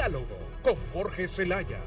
Diálogo con Jorge Zelaya.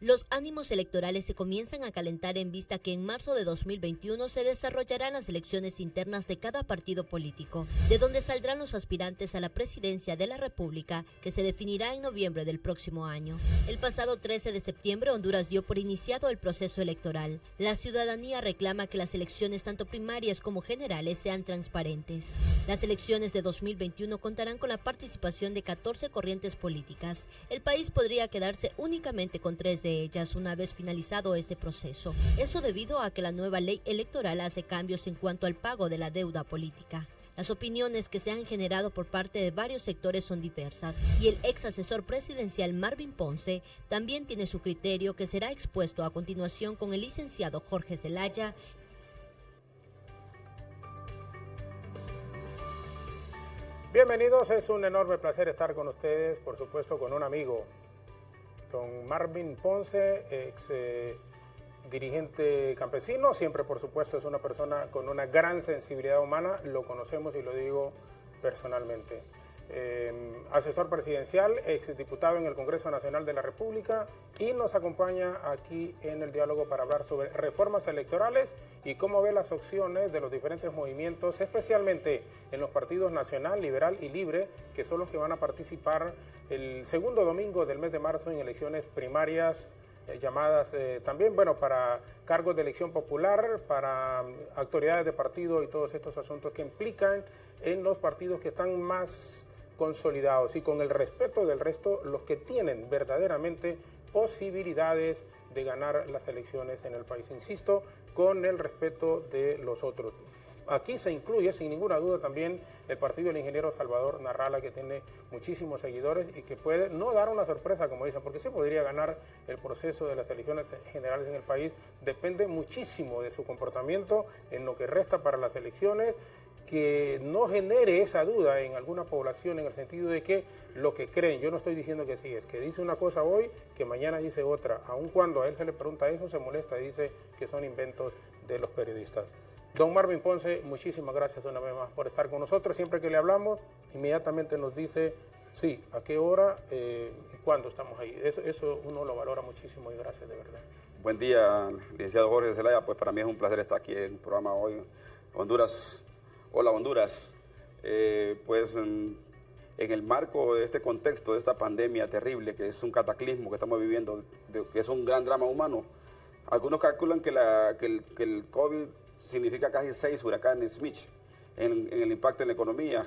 Los ánimos electorales se comienzan a calentar en vista que en marzo de 2021 se desarrollarán las elecciones internas de cada partido político, de donde saldrán los aspirantes a la presidencia de la República, que se definirá en noviembre del próximo año. El pasado 13 de septiembre, Honduras dio por iniciado el proceso electoral. La ciudadanía reclama que las elecciones, tanto primarias como generales, sean transparentes. Las elecciones de 2021 contarán con la participación de 14 corrientes políticas. El país podría quedarse únicamente con 3 de ellas una vez finalizado este proceso. Eso debido a que la nueva ley electoral hace cambios en cuanto al pago de la deuda política. Las opiniones que se han generado por parte de varios sectores son diversas y el ex asesor presidencial Marvin Ponce también tiene su criterio, que será expuesto a continuación con el licenciado Jorge Zelaya. Bienvenidos, es un enorme placer estar con ustedes, por supuesto con un amigo, don Marvin Ponce, ex dirigente campesino. Siempre, por supuesto, es una persona con una gran sensibilidad humana, lo conocemos y lo digo personalmente. Asesor presidencial, ex diputado en el Congreso Nacional de la República, y nos acompaña aquí en el diálogo para hablar sobre reformas electorales y cómo ve las opciones de los diferentes movimientos, especialmente en los partidos Nacional, Liberal y Libre, que son los que van a participar el segundo domingo del mes de marzo en elecciones primarias, llamadas también, bueno, para cargos de elección popular, para autoridades de partido y todos estos asuntos que implican en los partidos que están más consolidados y con el respeto del resto, los que tienen verdaderamente posibilidades de ganar las elecciones en el país. Insisto, con el respeto de los otros. Aquí se incluye, sin ninguna duda, también el partido del ingeniero Salvador Narrala, que tiene muchísimos seguidores y que puede no dar una sorpresa, como dicen, porque sí podría ganar el proceso de las elecciones generales en el país. Depende muchísimo de su comportamiento en lo que resta para las elecciones, que no genere esa duda en alguna población, en el sentido de que lo que creen, yo no estoy diciendo que sí, es que dice una cosa hoy, que mañana dice otra. Aun cuando a él se le pregunta eso, se molesta y dice que son inventos de los periodistas. Don Marvin Ponce, muchísimas gracias una vez más por estar con nosotros. Siempre que le hablamos, inmediatamente nos dice, sí, a qué hora y cuándo estamos ahí. Eso uno lo valora muchísimo y gracias de verdad. Buen día, licenciado Jorge Zelaya. Pues para mí es un placer estar aquí en el programa hoy. Honduras, hola Honduras. Pues en el marco de este contexto, de esta pandemia terrible, que es un cataclismo que estamos viviendo, que es un gran drama humano, algunos calculan que el COVID significa casi 6 huracanes Mitch en el impacto en la economía.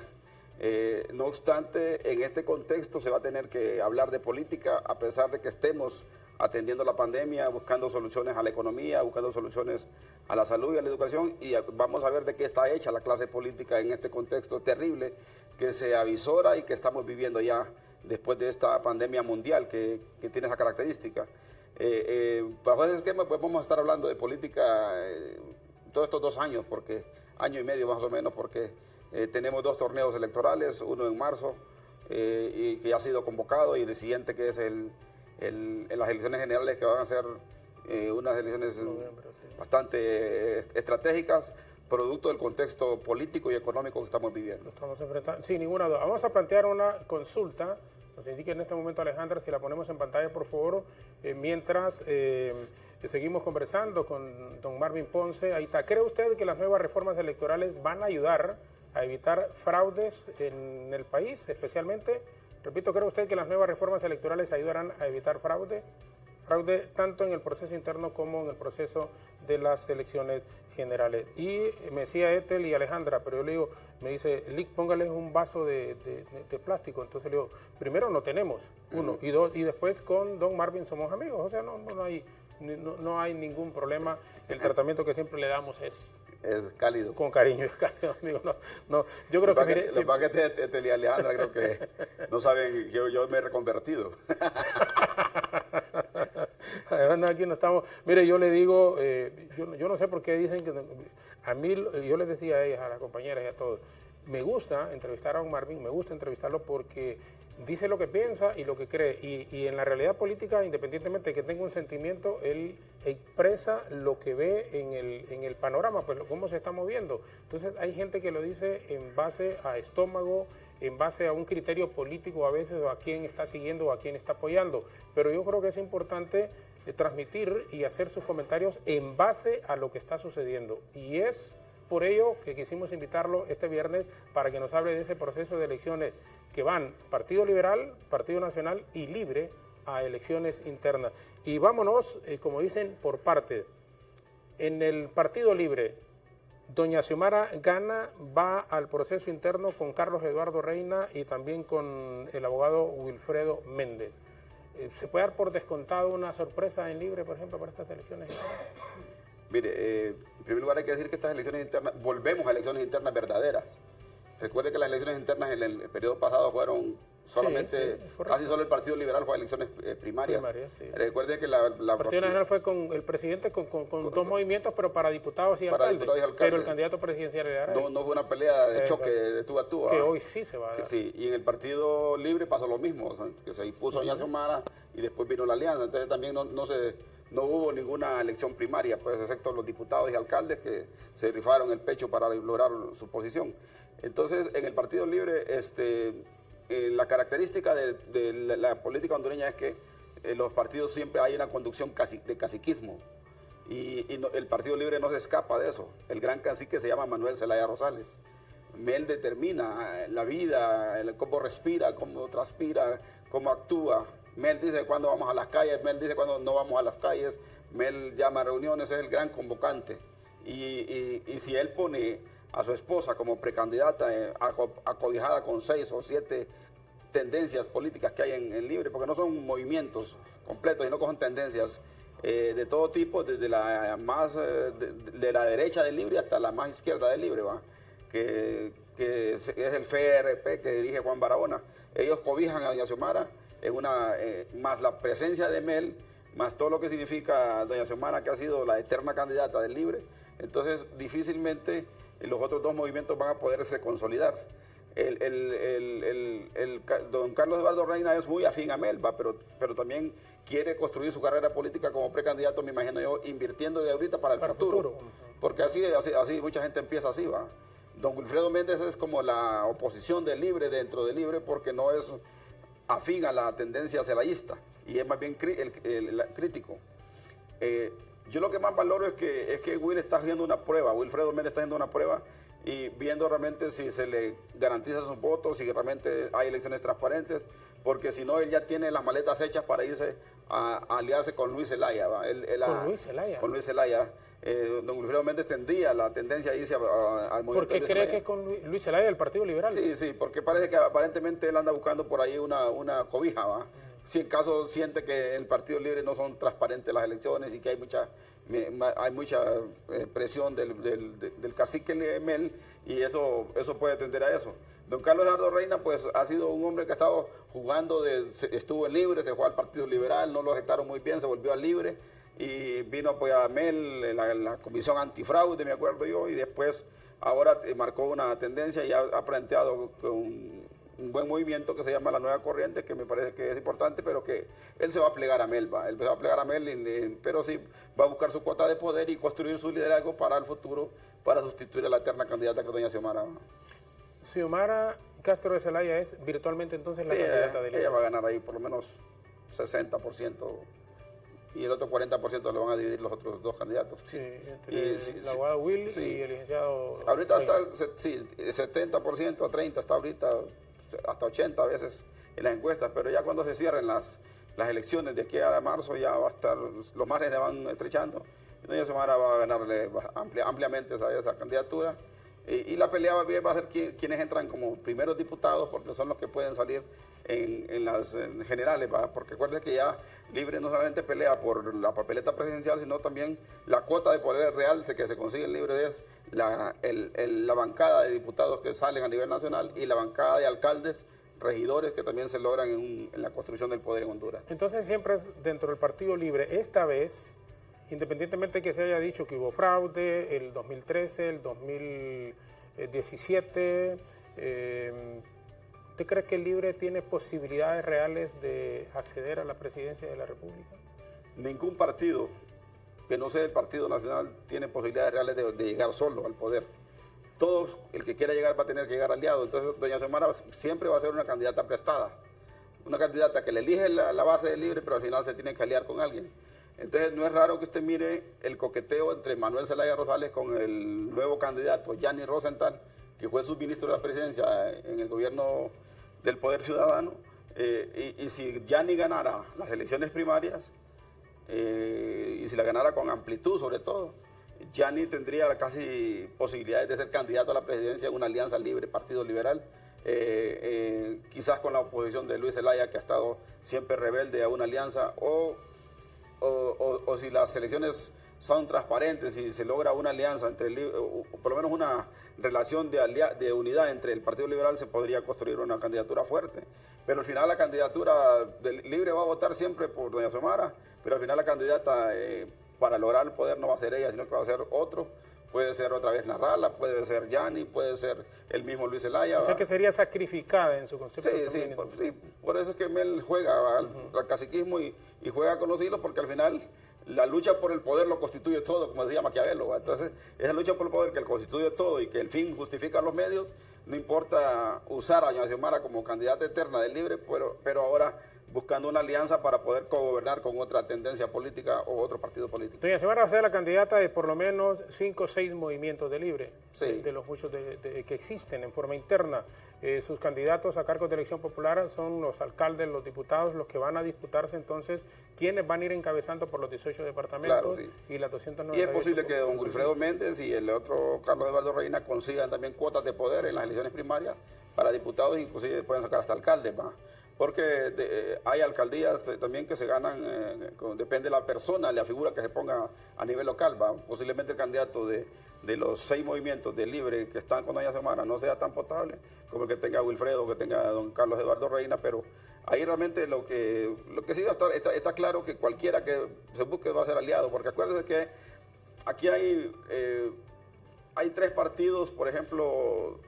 No obstante, en este contexto se va a tener que hablar de política, a pesar de que estemos atendiendo la pandemia, buscando soluciones a la economía, buscando soluciones a la salud y a la educación, y vamos a ver de qué está hecha la clase política en este contexto terrible que se avisora y que estamos viviendo ya después de esta pandemia mundial que tiene esa característica. Bajo ese esquema, pues vamos a estar hablando de política todos estos 2 años, año y medio más o menos, porque tenemos 2 torneos electorales, uno en marzo, y que ya ha sido convocado, y el siguiente que es en las elecciones generales, que van a ser unas elecciones bastante estratégicas, producto del contexto político y económico que estamos viviendo. Lo estamos enfrentando, sin ninguna duda. Vamos a plantear una consulta. Nos indica en este momento Alejandra, si la ponemos en pantalla, por favor, mientras seguimos conversando con don Marvin Ponce. Ahí está. ¿Cree usted que las nuevas reformas electorales van a ayudar a evitar fraudes en el país, especialmente? Repito, ¿cree usted que las nuevas reformas electorales ayudarán a evitar fraude? Fraude tanto en el proceso interno como en el proceso de las elecciones generales. Y me decía Ethel y Alejandra, pero yo le digo, me dice, Lick, póngales un vaso de plástico. Entonces le digo, primero no tenemos, uno, y dos, y después con don Marvin somos amigos, o sea, no hay ningún problema. El tratamiento que siempre le damos es cálido. Con cariño, es cálido, amigo. No, yo creo que... Mire, los paquetes de Alejandra creo que no saben que yo me he reconvertido. Además, aquí no estamos... Mire, yo le digo, yo no sé por qué dicen que... A mí, yo les decía a ellas, a las compañeras y a todos, me gusta entrevistar a don Marvin, me gusta entrevistarlo porque dice lo que piensa y lo que cree. Y en la realidad política, independientemente de que tenga un sentimiento, él expresa lo que ve en el panorama, pues cómo se está moviendo. Entonces hay gente que lo dice en base a estómago, en base a un criterio político a veces, o a quién está siguiendo o a quién está apoyando. Pero yo creo que es importante transmitir y hacer sus comentarios en base a lo que está sucediendo. Y es por ello que quisimos invitarlo este viernes para que nos hable de ese proceso de elecciones que van Partido Liberal, Partido Nacional y Libre a elecciones internas. Y vámonos, como dicen, por parte. En el Partido Libre, doña Xiomara Gana va al proceso interno con Carlos Eduardo Reina y también con el abogado Wilfredo Méndez. ¿Se puede dar por descontado una sorpresa en Libre, por ejemplo, para estas elecciones internas? Mire, en primer lugar hay que decir que estas elecciones internas, volvemos a elecciones internas verdaderas. Recuerde que las elecciones internas en el periodo pasado fueron solamente, casi solo el Partido Liberal fue a elecciones primarias. Sí. Recuerde que el Partido Nacional fue con el presidente con dos movimientos, pero para diputados y alcaldes. Pero el candidato presidencial era él. No fue una pelea de choque de tú a tú. Que hoy sí se va a dar. Sí, y en el Partido Libre pasó lo mismo, que se impuso doña Xiomara y después vino la alianza. Entonces también no hubo ninguna elección primaria, pues excepto los diputados y alcaldes que se rifaron el pecho para lograr su posición. Entonces, en el Partido Libre, la característica de la política hondureña es que los partidos siempre hay una conducción de caciquismo. Y el Partido Libre no se escapa de eso. El gran cacique se llama Manuel Zelaya Rosales. Él determina la vida, cómo respira, cómo transpira, cómo actúa. Mel dice cuándo vamos a las calles, Mel dice cuándo no vamos a las calles, Mel llama a reuniones, es el gran convocante. Y si él pone a su esposa como precandidata acobijada con 6 o 7 tendencias políticas que hay en Libre, porque no son movimientos completos, sino que son tendencias de todo tipo, desde la más de la derecha del Libre hasta la más izquierda del Libre, ¿va? Que es el FRP que dirige Juan Barahona. Ellos cobijan a doña Xiomara, más la presencia de Mel, más todo lo que significa doña Xiomara, que ha sido la eterna candidata del Libre. Entonces, difícilmente los otros dos movimientos van a poderse consolidar. Don Carlos Eduardo Reina es muy afín a Mel, ¿va? Pero también quiere construir su carrera política como precandidato, me imagino yo, invirtiendo de ahorita para el futuro. Porque así mucha gente empieza así, ¿va? Don Wilfredo Méndez es como la oposición del Libre dentro del Libre, porque no es afín a la tendencia celayista y es más bien crítico. Yo lo que más valoro es que Will está haciendo una prueba, Wilfredo Méndez está haciendo una prueba y viendo realmente si se le garantiza sus votos, si realmente hay elecciones transparentes, porque si no, él ya tiene las maletas hechas para irse a aliarse con Luis Zelaya. ¿Con Luis Zelaya? Con Luis Zelaya. Don Wilfredo Méndez tendría la tendencia a irse al movimiento. ¿Por qué cree que con Luis Zelaya del Partido Liberal? Sí, porque parece que aparentemente él anda buscando por ahí una cobija, ¿va? Si en caso siente que el Partido Libre no son transparentes las elecciones y que hay mucha presión del cacique Mel, y eso puede tender a eso. Don Carlos Eduardo Reina pues ha sido un hombre que ha estado jugando, estuvo en Libre, se fue al Partido Liberal, no lo aceptaron muy bien, se volvió al Libre y vino a apoyar a Mel en la comisión antifraude, me acuerdo yo, y después ahora marcó una tendencia y ha planteado con un buen movimiento que se llama La Nueva Corriente, que me parece que es importante, pero que él se va a plegar a Mel, él se va a plegar a Mel, pero sí va a buscar su cuota de poder y construir su liderazgo para el futuro, para sustituir a la eterna candidata que es doña Xiomara. Xiomara Castro de Zelaya es virtualmente entonces la candidata de Libre. Ella va a ganar ahí por lo menos 60%, y el otro 40% lo van a dividir los otros dos candidatos. Sí, entre la abogada Will y el licenciado. Ahorita está, 70% a 30%, está ahorita hasta 80% a veces en las encuestas, pero ya cuando se cierren las elecciones de aquí a marzo ya va a estar, los márgenes van estrechando, y doña Xiomara va a ganarle ampliamente esa candidatura, y la pelea va a ser quienes entran como primeros diputados, porque son los que pueden salir en las generales, ¿va? Porque recuerden que ya Libre no solamente pelea por la papeleta presidencial, sino también la cuota de poder real que se consigue en Libre es la bancada de diputados que salen a nivel nacional y la bancada de alcaldes, regidores que también se logran en la construcción del poder en Honduras. Entonces siempre dentro del Partido Libre, esta vez, independientemente de que se haya dicho que hubo fraude, el 2013, el 2017, ¿usted cree que el Libre tiene posibilidades reales de acceder a la presidencia de la República? Ningún partido que no sea el Partido Nacional tiene posibilidades reales de llegar solo al poder. todo el que quiera llegar va a tener que llegar aliado. Entonces, doña Xiomara siempre va a ser una candidata prestada, una candidata que le elige la base del Libre, pero al final se tiene que aliar con alguien. Entonces, no es raro que usted mire el coqueteo entre Manuel Zelaya Rosales con el nuevo candidato, Gianni Rosenthal, que fue subministro de la presidencia en el gobierno del Poder Ciudadano. Y si Gianni ganara las elecciones primarias, y si la ganara con amplitud sobre todo, Gianni tendría casi posibilidades de ser candidato a la presidencia en una alianza libre, Partido Liberal, quizás con la oposición de Luis Zelaya, que ha estado siempre rebelde a una alianza, o si las elecciones son transparentes y se logra una alianza, o por lo menos una relación de unidad entre el Partido Liberal, se podría construir una candidatura fuerte. Pero al final la candidatura del Libre va a votar siempre por doña Xiomara, pero al final la candidata para lograr el poder no va a ser ella, sino que va a ser otro. Puede ser otra vez Narrala, puede ser Gianni, puede ser el mismo Luis Zelaya. O sea que sería sacrificada en su concepto. Sí, por eso es que Mel juega al caciquismo y juega con los hilos, porque al final la lucha por el poder lo constituye todo, como decía Maquiavelo. Entonces, esa lucha por el poder que lo constituye todo y que el fin justifica los medios, no importa usar a doña Xiomara como candidata eterna del Libre, pero ahora buscando una alianza para poder cogobernar con otra tendencia política o otro partido político. Doña Xiomara va a ser la candidata de por lo menos 5 o 6 movimientos de Libre, sí, de los muchos que existen en forma interna. Sus candidatos a cargos de elección popular son los alcaldes, los diputados, los que van a disputarse entonces quiénes van a ir encabezando por los 18 departamentos, claro, sí, y las 290. Y es posible que don Wilfredo Méndez y el otro Carlos Eduardo Reina consigan también cuotas de poder en las elecciones primarias para diputados, inclusive pueden sacar hasta alcaldes, ¿va? Porque hay alcaldías también que se ganan, depende de la persona, la figura que se ponga a nivel local, ¿va? Posiblemente el candidato de los 6 movimientos de Libre que están con doña Xiomara no sea tan potable como el que tenga Wilfredo, que tenga don Carlos Eduardo Reina, pero ahí realmente lo que sí va a estar, está claro que cualquiera que se busque va a ser aliado, porque acuérdense que aquí hay 3 partidos, por ejemplo,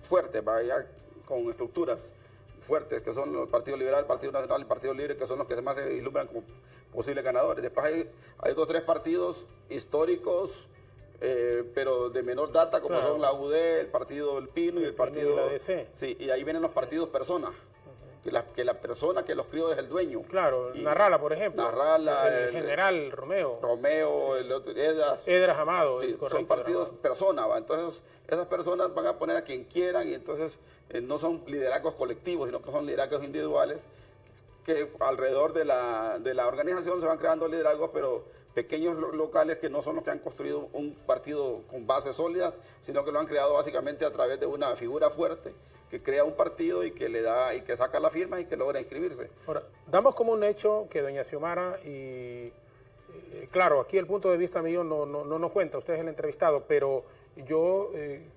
fuertes, ¿va? Ya con estructuras fuertes, que son el Partido Liberal, el Partido Nacional y el Partido Libre, que son los que más se ilumbran como posibles ganadores. Después hay 2 o 3 partidos históricos, pero de menor data, como claro, son la UD, el Partido del Pino y el Partido... Y la DC. Sí, y ahí vienen los partidos personas. Que la persona que los crió es el dueño. Claro, Narrala, por ejemplo. Narrala, el general Romeo. Romeo, el otro, Edras Amado. Sí, son partidos personas, ¿va? Entonces, esas personas van a poner a quien quieran y entonces no son liderazgos colectivos, sino que son liderazgos individuales que alrededor de la organización se van creando liderazgos, pero pequeños locales que no son los que han construido un partido con bases sólidas, sino que lo han creado básicamente a través de una figura fuerte que crea un partido y que le da y que saca las firmas y que logra inscribirse. Ahora, damos como un hecho que doña Xiomara claro, aquí el punto de vista mío no nos cuenta, usted es el entrevistado, pero yo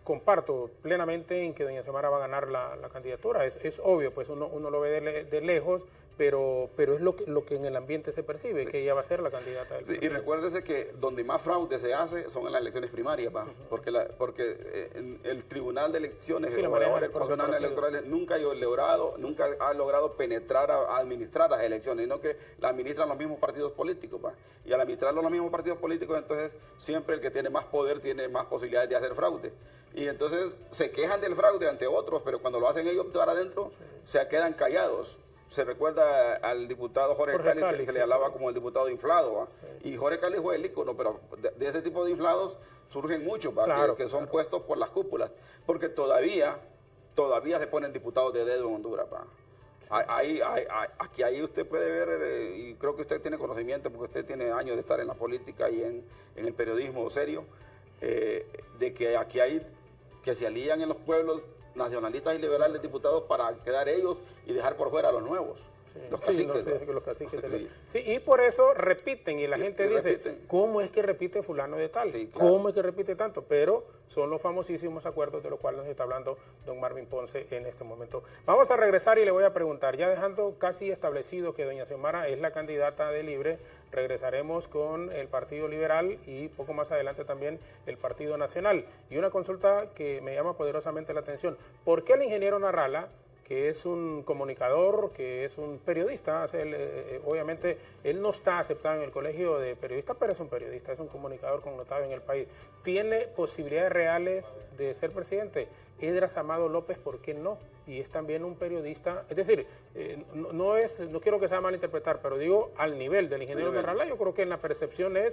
comparto plenamente en que doña Xiomara va a ganar la candidatura. Es obvio, pues uno lo ve de lejos, pero es lo que en el ambiente se percibe, sí, que ella va a ser la candidata del sí, y recuérdese que donde más fraude se hace son en las elecciones primarias, ¿va? Porque el Tribunal de Elecciones, sí, los personales electorales nunca ha logrado penetrar a administrar las elecciones, sino que las administran los mismos partidos políticos, ¿va? Y al administrarlo los mismos partidos políticos, entonces siempre el que tiene más poder tiene más posibilidades de hacer fraude. Y entonces se quejan del fraude ante otros, pero cuando lo hacen ellos para adentro, sí, se quedan callados. Se recuerda al diputado Jorge Cali, que le hablaba como el diputado inflado, ¿va? Sí. Y Jorge Cali fue el ícono, pero de ese tipo de inflados surgen muchos, ¿va? Claro, que son puestos por las cúpulas, porque todavía se ponen diputados de dedo en Honduras, ¿va? Aquí usted puede ver, y creo que usted tiene conocimiento, porque usted tiene años de estar en la política y en el periodismo serio, de que aquí hay que se alían en los pueblos nacionalistas y liberales diputados para quedar ellos y dejar por fuera a los nuevos. Sí, los caciques. Los caciques sí, y por eso repiten, y la gente dice, repiten. ¿Cómo es que repite fulano de tal? Sí, claro. ¿Cómo es que repite tanto? Pero son los famosísimos acuerdos de los cuales nos está hablando don Marvin Ponce en este momento. Vamos a regresar y le voy a preguntar, ya dejando casi establecido que doña Xiomara es la candidata de Libre, regresaremos con el Partido Liberal y poco más adelante también el Partido Nacional. Y una consulta que me llama poderosamente la atención, ¿por qué el ingeniero Narrala, que es un comunicador, que es un periodista. Obviamente, él no está aceptado en el colegio de periodistas, pero es un periodista, es un comunicador connotado en el país. ¿Tiene posibilidades reales de ser presidente? Edras Amado López, ¿por qué no? Y es también un periodista, es decir, no quiero que sea malinterpretar, pero digo, al nivel del ingeniero Narrala, yo creo que en la percepción es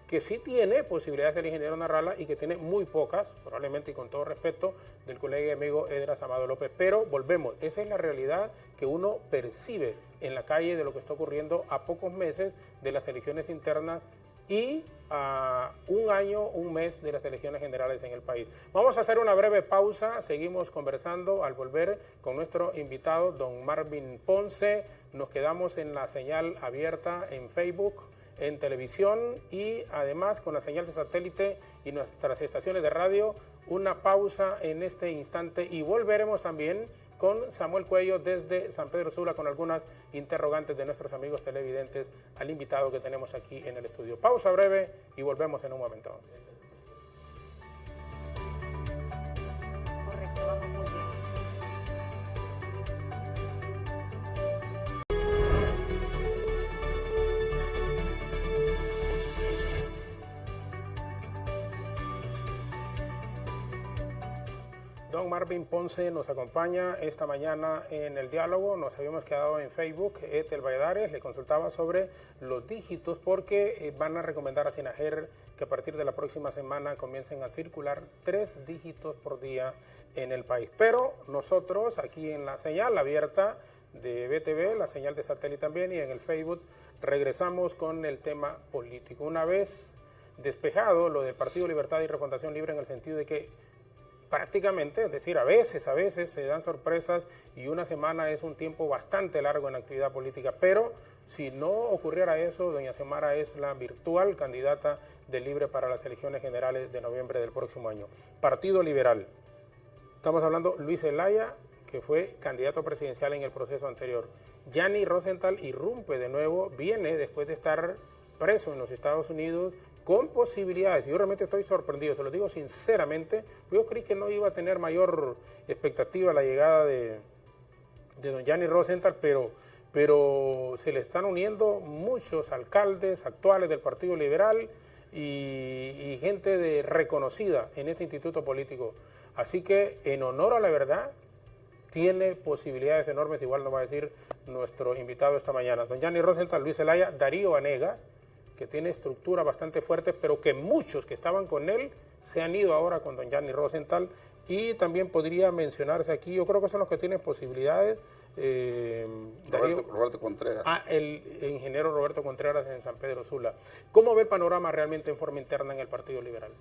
que sí tiene posibilidades del ingeniero Narrala y que tiene muy pocas, probablemente y con todo respeto, del colega y amigo Edras Amado López. Pero volvemos, esa es la realidad que uno percibe en la calle de lo que está ocurriendo a pocos meses de las elecciones internas y a un mes de las elecciones generales en el país. Vamos a hacer una breve pausa, seguimos conversando al volver con nuestro invitado, don Marvin Ponce. Nos quedamos en la señal abierta en Facebook, en televisión y además con la señal de satélite y nuestras estaciones de radio. Una pausa en este instante y volveremos también con Samuel Cuello desde San Pedro Sula con algunas interrogantes de nuestros amigos televidentes al invitado que tenemos aquí en el estudio. Pausa breve y volvemos en un momento. Correcto, vamos muy bien. Don Marvin Ponce nos acompaña esta mañana en el diálogo. Nos habíamos quedado en Facebook. Ethel Valladares le consultaba sobre los dígitos porque van a recomendar a Sinajer que a partir de la próxima semana comiencen a circular 3 dígitos por día en el país. Pero nosotros aquí en la señal abierta de BTV, la señal de satélite también y en el Facebook, regresamos con el tema político. Una vez despejado lo del Partido Libertad y Refundación Libre en el sentido de que prácticamente, es decir, a veces se dan sorpresas y una semana es un tiempo bastante largo en la actividad política, pero si no ocurriera eso, doña Xiomara es la virtual candidata del Libre para las elecciones generales de noviembre del próximo año. Partido Liberal, estamos hablando Luis Zelaya, que fue candidato presidencial en el proceso anterior. Yanni Rosenthal irrumpe de nuevo, viene después de estar preso en los Estados Unidos, con posibilidades. Yo realmente estoy sorprendido, se lo digo sinceramente. Yo creí que no iba a tener mayor expectativa la llegada de don Yanni Rosenthal, pero se le están uniendo muchos alcaldes actuales del Partido Liberal y gente reconocida en este instituto político. Así que, en honor a la verdad, tiene posibilidades enormes, igual nos va a decir nuestro invitado esta mañana. Don Yanni Rosenthal, Luis Zelaya, Darío Vanega, que tiene estructura bastante fuerte, pero que muchos que estaban con él se han ido ahora con don Yanni Rosenthal. Y también podría mencionarse aquí, yo creo que son los que tienen posibilidades. Roberto Contreras. El ingeniero Roberto Contreras en San Pedro Sula. ¿Cómo ve el panorama realmente en forma interna en el Partido Liberal?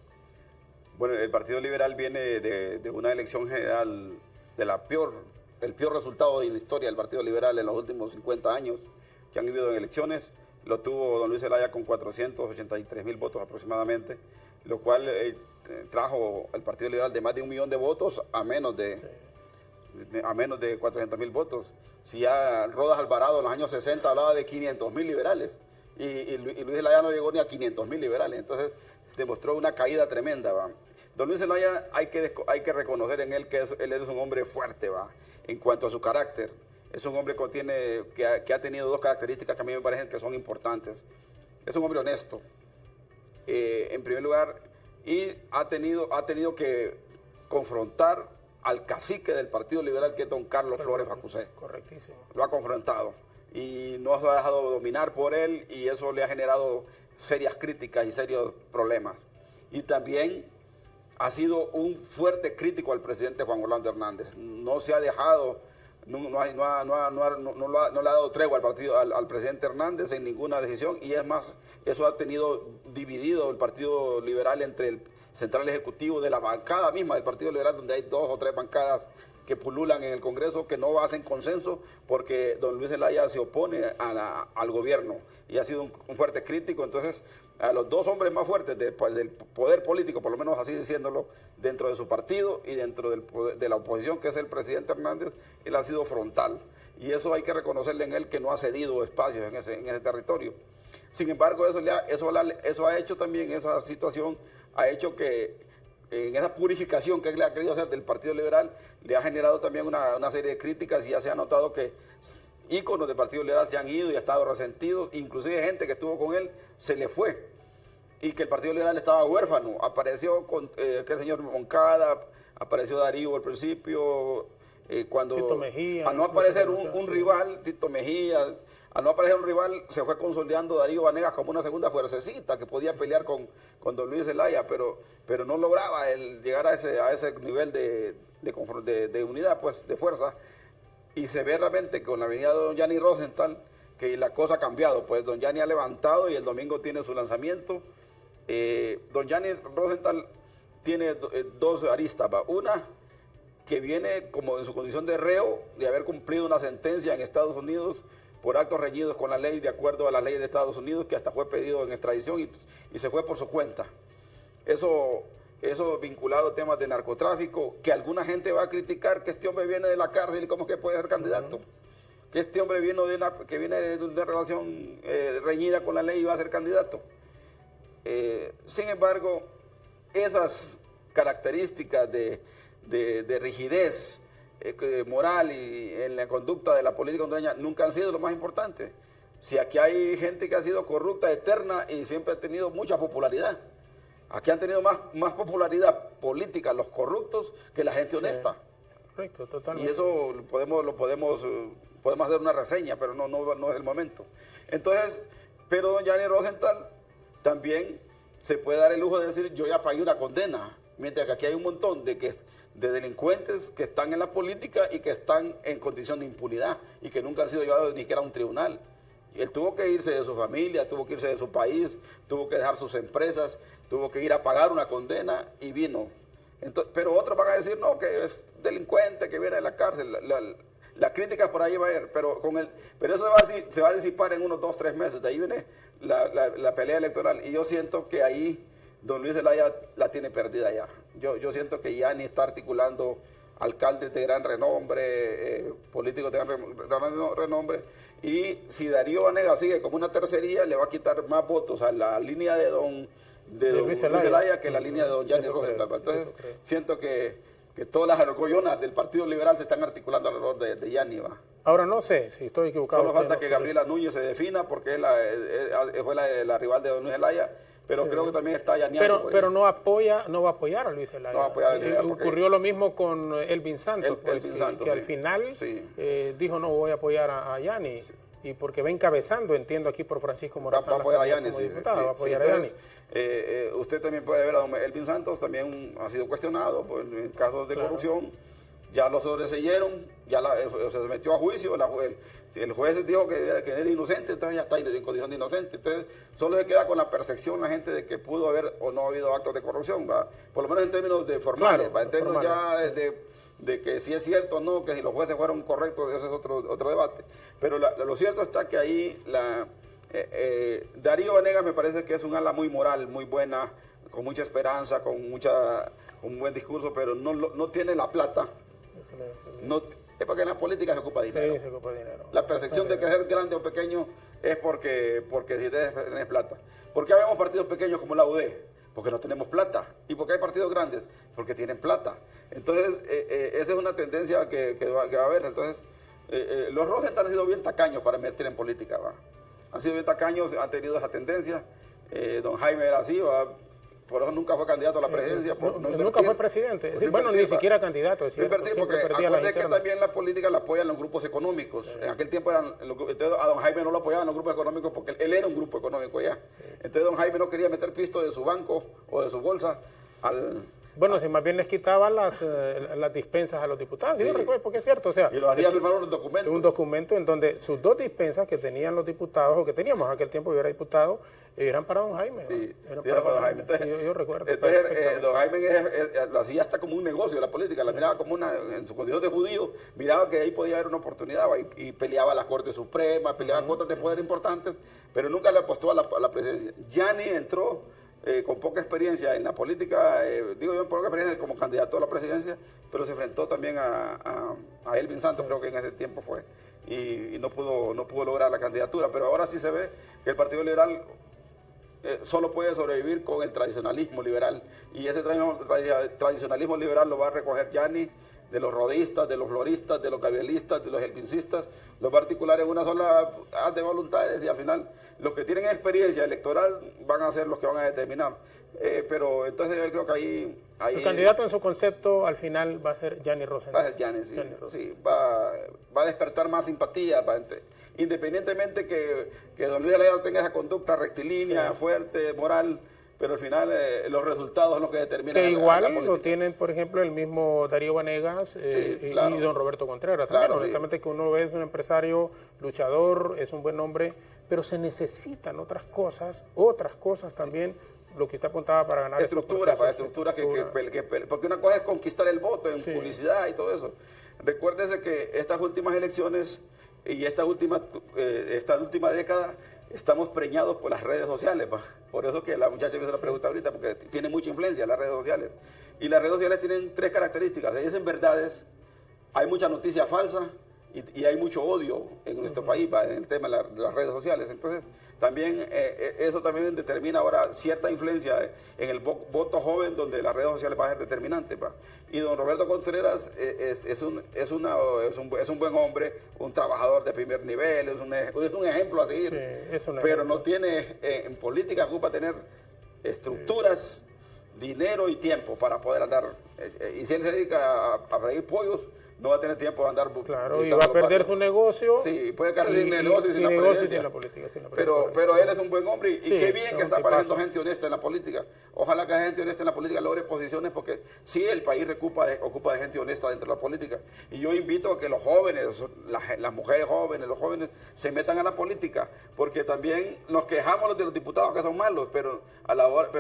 Bueno, el Partido Liberal viene de una elección general de el peor resultado de la historia del Partido Liberal en los últimos 50 años que han vivido en elecciones. Lo tuvo don Luis Zelaya con 483,000 votos aproximadamente, lo cual trajo al Partido Liberal de más de 1 millón de votos a menos de 400,000 votos. Si ya Rodas Alvarado en los años 60 hablaba de 500,000 liberales y Luis Zelaya no llegó ni a 500,000 liberales, entonces demostró una caída tremenda. ¿va? Don Luis Zelaya hay que reconocer en él que él es un hombre fuerte, ¿va? En cuanto a su carácter. Es un hombre que ha tenido 2 características que a mí me parecen que son importantes. Es un hombre honesto, en primer lugar, y ha tenido que confrontar al cacique del Partido Liberal, que es don Carlos Flores Facusé. Correctísimo. Lo ha confrontado y no se ha dejado dominar por él, y eso le ha generado serias críticas y serios problemas. Y también ha sido un fuerte crítico al presidente Juan Orlando Hernández. No se ha dejado... No le ha dado tregua al presidente Hernández en ninguna decisión, y es más, eso ha tenido dividido el Partido Liberal entre el central ejecutivo de la bancada misma del Partido Liberal, donde hay 2 o 3 bancadas que pululan en el Congreso, que no hacen consenso, porque don Luis Zelaya se opone al gobierno y ha sido un fuerte crítico. Entonces, a los 2 hombres más fuertes del poder político, por lo menos así diciéndolo, dentro de su partido y dentro de la oposición, que es el presidente Hernández, él ha sido frontal. Y eso hay que reconocerle en él, que no ha cedido espacios en ese territorio. Sin embargo, eso ha hecho también, esa situación ha hecho que en esa purificación que él ha querido hacer del Partido Liberal, le ha generado también una serie de críticas y ya se ha notado que íconos del Partido Liberal se han ido y ha estado resentidos, inclusive gente que estuvo con él se le fue, y que el Partido Liberal estaba huérfano. Apareció aquel señor Moncada, apareció Darío al principio, cuando Tito Mejía, al no aparecer un rival, Tito Mejía, al no aparecer un rival, se fue consolidando Darío Vanegas como una segunda fuercecita que podía pelear con don Luis Zelaya, pero no lograba llegar a ese nivel de unidad, pues, de fuerza. Y se ve realmente con la venida de don Yanni Rosenthal que la cosa ha cambiado, pues don Yanni ha levantado y el domingo tiene su lanzamiento. Don Yanni Rosenthal tiene dos aristas, ¿va? Una, que viene como en su condición de reo, de haber cumplido una sentencia en Estados Unidos por actos reñidos con la ley, de acuerdo a la ley de Estados Unidos, que hasta fue pedido en extradición y se fue por su cuenta. Eso vinculado a temas de narcotráfico, que alguna gente va a criticar que este hombre viene de la cárcel y cómo que puede ser candidato. Que este hombre viene de una relación reñida con la ley y va a ser candidato. Sin embargo, esas características de rigidez moral y en la conducta de la política hondureña nunca han sido lo más importante. Si aquí hay gente que ha sido corrupta, eterna y siempre ha tenido mucha popularidad. Aquí han tenido más popularidad política los corruptos que la gente honesta. Correcto, totalmente. Y eso podemos hacer una reseña, pero no es el momento. Entonces, pero don Yanni Rosenthal también se puede dar el lujo de decir, yo ya pagué una condena, mientras que aquí hay un montón de delincuentes que están en la política y que están en condición de impunidad y que nunca han sido llevados ni siquiera a un tribunal. Y él tuvo que irse de su familia, tuvo que irse de su país, tuvo que dejar sus empresas, tuvo que ir a pagar una condena y vino. Entonces, pero otros van a decir, no, que es delincuente, que viene de la cárcel. La crítica por ahí va a ir, pero eso se va a disipar en unos 2 o 3 meses. De ahí viene la pelea electoral. Y yo siento que ahí don Luis Zelaya la tiene perdida ya. Yo siento que ya ni está articulando alcaldes de gran renombre, políticos de gran renombre. Y si Darío Vanegas sigue como una tercería, le va a quitar más votos a la línea de don Luis Zelaya que la línea de don Yanni Rosenthal. Entonces, siento que todas las argollonas del Partido Liberal se están articulando alrededor de Yanni. Ahora no sé si estoy equivocado. Solo falta que Gabriela Núñez se defina porque fue la rival de don Luis Zelaya. Pero creo que también está llaneando. Pero no va a apoyar a Luis Zelaya. No va a apoyar a Luis Zelaya ocurrió lo mismo con Elvin Santos, que al final dijo no voy a apoyar a Yanni. Sí. Y porque va encabezando, entiendo aquí por Francisco Morazán. Va a apoyar a Yanni, va a apoyar a Yanni. Usted también puede ver a don Elvin Santos, también ha sido cuestionado pues, en casos de corrupción. Ya lo sobreseyeron, se metió a juicio. El juez dijo que era inocente, entonces ya está en condición de inocente. Entonces, solo se queda con la percepción la gente de que pudo haber o no habido actos de corrupción, ¿va? Por lo menos en términos de formales, en términos ya de que si es cierto o no, que si los jueces fueron correctos, ese es otro debate. Pero lo cierto está que ahí Darío Vanegas me parece que es un ala muy moral, muy buena, con mucha esperanza, con un buen discurso, pero no tiene la plata. Es porque en la política se ocupa dinero. Sí, se ocupa dinero. La percepción de que ser grande o pequeño es porque si tienes plata. ¿Por qué vemos partidos pequeños como la UD? Porque no tenemos plata. ¿Y por qué hay partidos grandes? Porque tienen plata. Entonces, esa es una tendencia que va a haber. Entonces, los Rosenthal han sido bien tacaños para meter en política. ¿va? Han sido bien tacaños, han tenido esa tendencia. Don Jaime era así, ¿va? Por eso nunca fue candidato a la presidencia. Nunca fue presidente. Ni siquiera candidato. Es cierto, porque acuérdate que también la política la apoyan los grupos económicos. En aquel tiempo a don Jaime no lo apoyaban los grupos económicos porque él era un grupo económico ya. Entonces don Jaime no quería meter pisto de su banco o de su bolsa al... Bueno, si más bien les quitaban las dispensas a los diputados, sí. Yo recuerdo, porque es cierto, o sea... Y lo hacía firmar un documento. Un documento en donde sus 2 dispensas que tenían los diputados, o que teníamos en aquel tiempo, yo era diputado, eran para don Jaime. Sí, eran para don Jaime. Entonces, yo recuerdo. Entonces, don Jaime lo hacía hasta como un negocio, la política, la miraba como en su condición de judío, miraba que ahí podía haber una oportunidad y peleaba a la Corte Suprema, peleaba cuotas de poder importantes, pero nunca le apostó a la presidencia. Yanni entró... con poca experiencia en la política, poca experiencia como candidato a la presidencia, pero se enfrentó también a Elvin Santos, creo que en ese tiempo fue, y no pudo lograr la candidatura, pero ahora sí se ve que el Partido Liberal solo puede sobrevivir con el tradicionalismo liberal. Y ese tradicionalismo liberal lo va a recoger Yanni, de los rodistas, de los floristas, de los gabrielistas, de los elpincistas, los va a articular en una sola haz de voluntades y al final los que tienen experiencia electoral van a ser los que van a determinar. Pero entonces yo creo que ahí el candidato en su concepto al final va a ser Yanni Rosendale. Va a ser Yanni, sí. Sí, va a despertar más simpatía, independientemente que don Luis Zelaya tenga esa conducta rectilínea, fuerte, moral, pero al final los resultados son los que determinan. Que igual lo tienen, por ejemplo, el mismo Darío Vanegas y don Roberto Contreras. Claro, honestamente, que uno ve es un empresario luchador, es un buen hombre, pero se necesitan otras cosas también. Lo que usted apuntaba para ganar estructuras, porque una cosa es conquistar el voto en publicidad y todo eso. Recuérdese que estas últimas elecciones y esta última década estamos preñados por las redes sociales. Por eso que la muchacha me hizo la pregunta ahorita, porque tiene mucha influencia las redes sociales. Y las redes sociales tienen tres características. Se dicen verdades, hay mucha noticia falsa y hay mucho odio en nuestro país en el tema de las redes sociales. Entonces, también eso también determina ahora cierta influencia en el voto joven, donde las redes sociales van a ser determinantes. Y don Roberto Contreras es un buen hombre, un trabajador de primer nivel, es un ejemplo a seguir, pero no tiene, en política ocupa tener estructuras, dinero y tiempo para poder andar, y si él se dedica a freír pollos, no va a tener tiempo de andar buscando. Claro, y va a perder su negocio. Sí, puede quedar sin negocio y sin la política. Pero él es un buen hombre y qué bien que está apareciendo gente honesta en la política. Ojalá que la gente honesta en la política logre posiciones, porque sí, el país ocupa de gente honesta dentro de la política. Y yo invito a que los jóvenes, las mujeres jóvenes, los jóvenes se metan a la política, porque también nos quejamos de los diputados que son malos, pero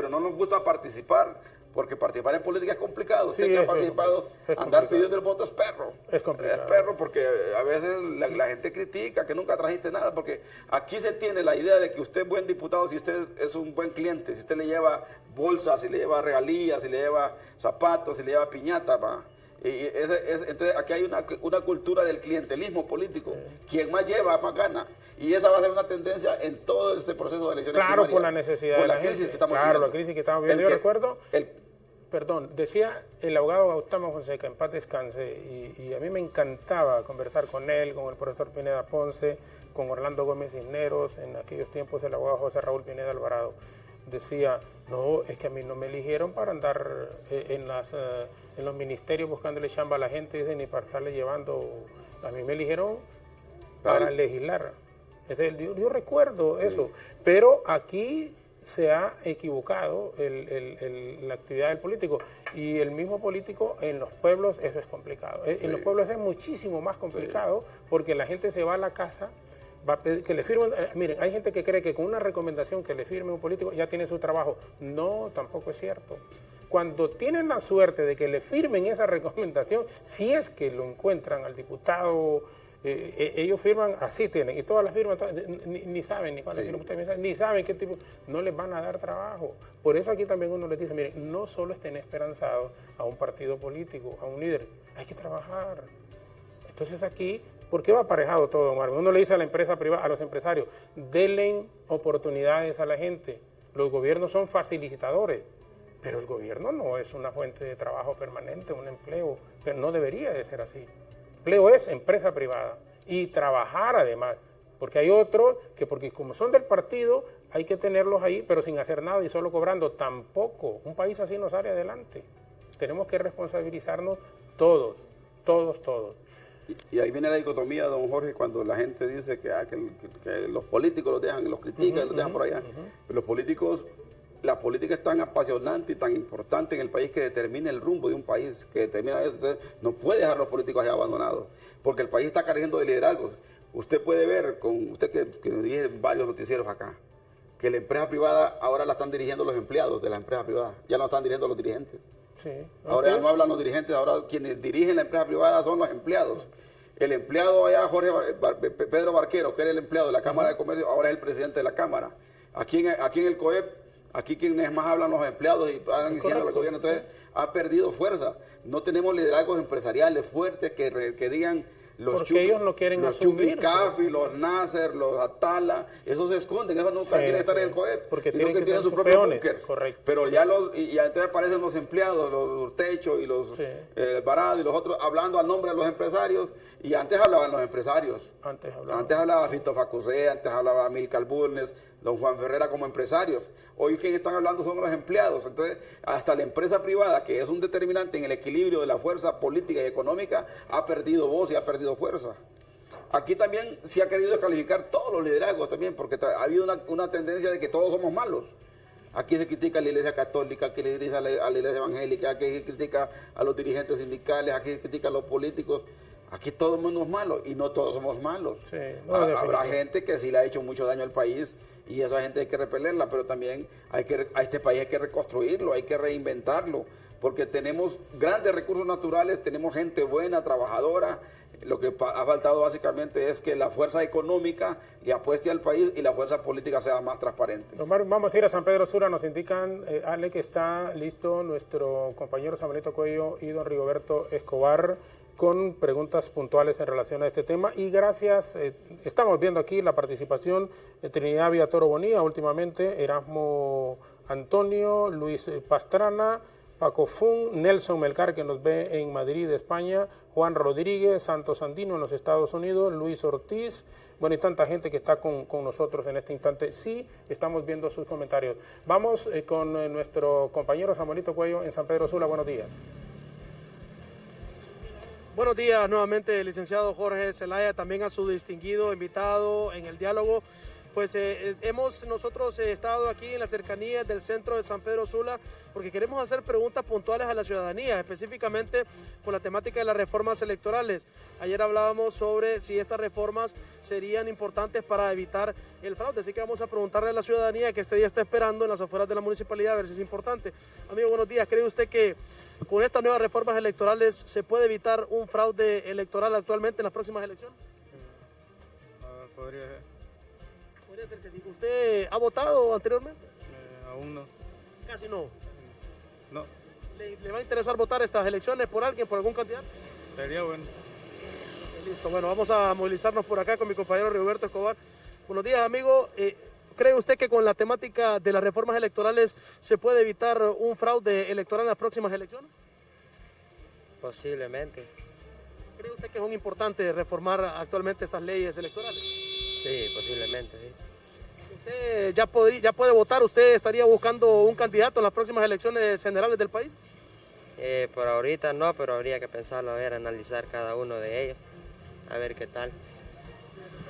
no nos gusta participar. Porque participar en política es complicado. Usted que ha participado, andar pidiendo el voto es perro. Es complicado. Es perro porque a veces la gente critica que nunca trajiste nada. Porque aquí se tiene la idea de que usted es buen diputado si usted es un buen cliente. Si usted le lleva bolsas, si le lleva regalías, si le lleva zapatos, si le lleva piñata. Entonces aquí hay una cultura del clientelismo político. Quien más lleva, más gana. Y esa va a ser una tendencia en todo este proceso de elecciones primarias. Por la necesidad de la crisis que estamos viviendo. La crisis que estamos viviendo. Yo recuerdo... decía el abogado Gautama Fonseca, en paz descanse, y a mí me encantaba conversar con él, con el profesor Pineda Ponce, con Orlando Gómez Cisneros, en aquellos tiempos el abogado José Raúl Pineda Alvarado. Decía, no, es que a mí no me eligieron para andar en los ministerios buscándole chamba a la gente, ni para estarle llevando, a mí me eligieron para legislar. Yo recuerdo eso, pero aquí se ha equivocado la actividad del político, y el mismo político en los pueblos, eso es complicado. En los pueblos es muchísimo más complicado, porque la gente se va a la casa, va a pedir que le firmen. Miren, hay gente que cree que con una recomendación que le firme un político ya tiene su trabajo. No, tampoco es cierto. Cuando tienen la suerte de que le firmen esa recomendación, si es que lo encuentran al diputado, ellos firman, así tienen, y todas las firmas ni saben, ni saben qué tipo, no les van a dar trabajo. Por eso aquí también uno les dice, miren, no solo estén esperanzados a un partido político, a un líder, hay que trabajar. Entonces aquí, ¿por qué va aparejado todo, Omar? Uno le dice a la empresa privada, a los empresarios, denle oportunidades a la gente. Los gobiernos son facilitadores, pero el gobierno no es una fuente de trabajo permanente, un empleo, pero no debería de ser así. Empleo es empresa privada, y trabajar además, porque hay otros que porque como son del partido hay que tenerlos ahí, pero sin hacer nada y solo cobrando. Tampoco, un país así no sale adelante. Tenemos que responsabilizarnos todos. Y ahí viene la dicotomía, don Jorge, cuando la gente dice que los políticos los dejan, los critican, los dejan por allá. Pero los políticos, la política es tan apasionante y tan importante en el país que determina el rumbo de un país, que determina eso. Entonces, no puede dejar a los políticos ahí abandonados, porque el país está careciendo de liderazgos. Usted puede ver, usted que dirige varios noticieros acá, que la empresa privada ahora la están dirigiendo los empleados de la empresa privada, ya no están dirigiendo los dirigentes. Sí. Ahora ya no hablan los dirigentes, ahora quienes dirigen la empresa privada son los empleados. El empleado allá, Pedro Barquero, que era el empleado de la Cámara de Comercio, ahora es el presidente de la Cámara. Aquí en el COEP, aquí quienes más hablan los empleados y van diciendo al gobierno, entonces ha perdido fuerza. No tenemos liderazgos empresariales fuertes que digan, Porque ellos no quieren asumir. Los Chupicafi, los Nasser, los Atala, esos se esconden, esos no quieren estar en el cohete. Porque sino tienen que tienen sus propios bunkers. Correcto. Pero ya entonces aparecen los empleados, los Urtecho y los Alvarado y los otros, hablando al nombre de los empresarios. Y antes hablaban los empresarios. Antes hablaba Fito Facusé, antes hablaba Milcar Bulnes, don Juan Ferrera como empresarios. Hoy quienes están hablando son los empleados. Entonces, hasta la empresa privada, que es un determinante en el equilibrio de la fuerza política y económica, ha perdido voz y ha perdido fuerza. Aquí también se ha querido descalificar todos los liderazgos también, porque ha habido una tendencia de que todos somos malos. Aquí se critica a la Iglesia Católica, aquí se critica a la Iglesia Evangélica, aquí se critica a los dirigentes sindicales, aquí se critica a los políticos. Aquí todo el mundo es malo y no todos somos malos. Sí, habrá gente que sí le ha hecho mucho daño al país y esa gente hay que repelerla, pero también a este país hay que reconstruirlo, hay que reinventarlo, porque tenemos grandes recursos naturales, tenemos gente buena, trabajadora. Lo que ha faltado básicamente es que la fuerza económica le apueste al país y la fuerza política sea más transparente. Vamos a ir a San Pedro Sula, nos indican, Ale, que está listo nuestro compañero Samuelito Cuello y don Rigoberto Escobar con preguntas puntuales en relación a este tema. Y gracias, estamos viendo aquí la participación de Trinidad Villatoro Bonilla, últimamente Erasmo Antonio, Luis Pastrana, Paco Fun, Nelson Melcar, que nos ve en Madrid, España, Juan Rodríguez, Santos Andino en los Estados Unidos, Luis Ortiz, bueno, y tanta gente que está con nosotros en este instante. Sí, estamos viendo sus comentarios. Vamos con nuestro compañero Samuelito Cuello en San Pedro Sula. Buenos días. Buenos días nuevamente, licenciado Jorge Zelaya, también a su distinguido invitado en el diálogo. Pues hemos nosotros estado aquí en las cercanías del centro de San Pedro Sula porque queremos hacer preguntas puntuales a la ciudadanía, específicamente con la temática de las reformas electorales. Ayer hablábamos sobre si estas reformas serían importantes para evitar el fraude, así que vamos a preguntarle a la ciudadanía que este día está esperando en las afueras de la municipalidad a ver si es importante. Amigo, buenos días. ¿Cree usted que con estas nuevas reformas electorales se puede evitar un fraude electoral actualmente en las próximas elecciones? Podría ser. Podría ser que sí. ¿Usted ha votado anteriormente? Aún no. Casi no. No. ¿Le va a interesar votar estas elecciones por alguien, por algún candidato? Sería bueno. Listo, bueno, vamos a movilizarnos por acá con mi compañero Rigoberto Escobar. Buenos días, amigo. ¿Cree usted que con la temática de las reformas electorales se puede evitar un fraude electoral en las próximas elecciones? Posiblemente. ¿Cree usted que es un importante reformar actualmente estas leyes electorales? Sí, posiblemente, sí. ¿Usted ya puede votar? ¿Usted estaría buscando un candidato en las próximas elecciones generales del país? Por ahorita no, pero habría que pensarlo, a ver, analizar cada uno de ellos, a ver qué tal.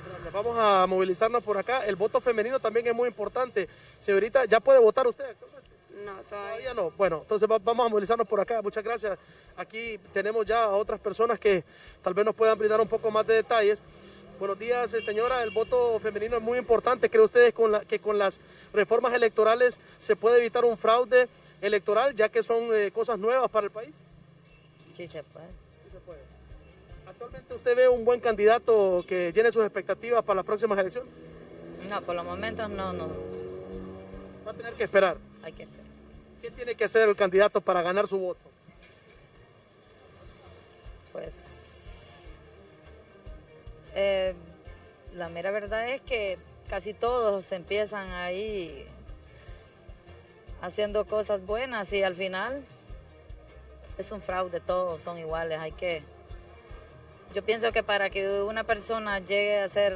Gracias. Vamos a movilizarnos por acá. El voto femenino también es muy importante. Señorita, ¿ya puede votar usted actualmente? No, todavía no. Bueno, entonces vamos a movilizarnos por acá. Muchas gracias. Aquí tenemos ya a otras personas que tal vez nos puedan brindar un poco más de detalles. Buenos días, señora. El voto femenino es muy importante. ¿Cree usted que con las reformas electorales se puede evitar un fraude electoral, ya que son cosas nuevas para el país? Sí se puede. Sí se puede. ¿Actualmente usted ve un buen candidato que llene sus expectativas para las próximas elecciones? No, por los momentos no. Va a tener que esperar. Hay que esperar. ¿Qué tiene que hacer el candidato para ganar su voto? Pues la mera verdad es que casi todos empiezan ahí haciendo cosas buenas y al final es un fraude, todos son iguales. Yo pienso que para que una persona llegue a ser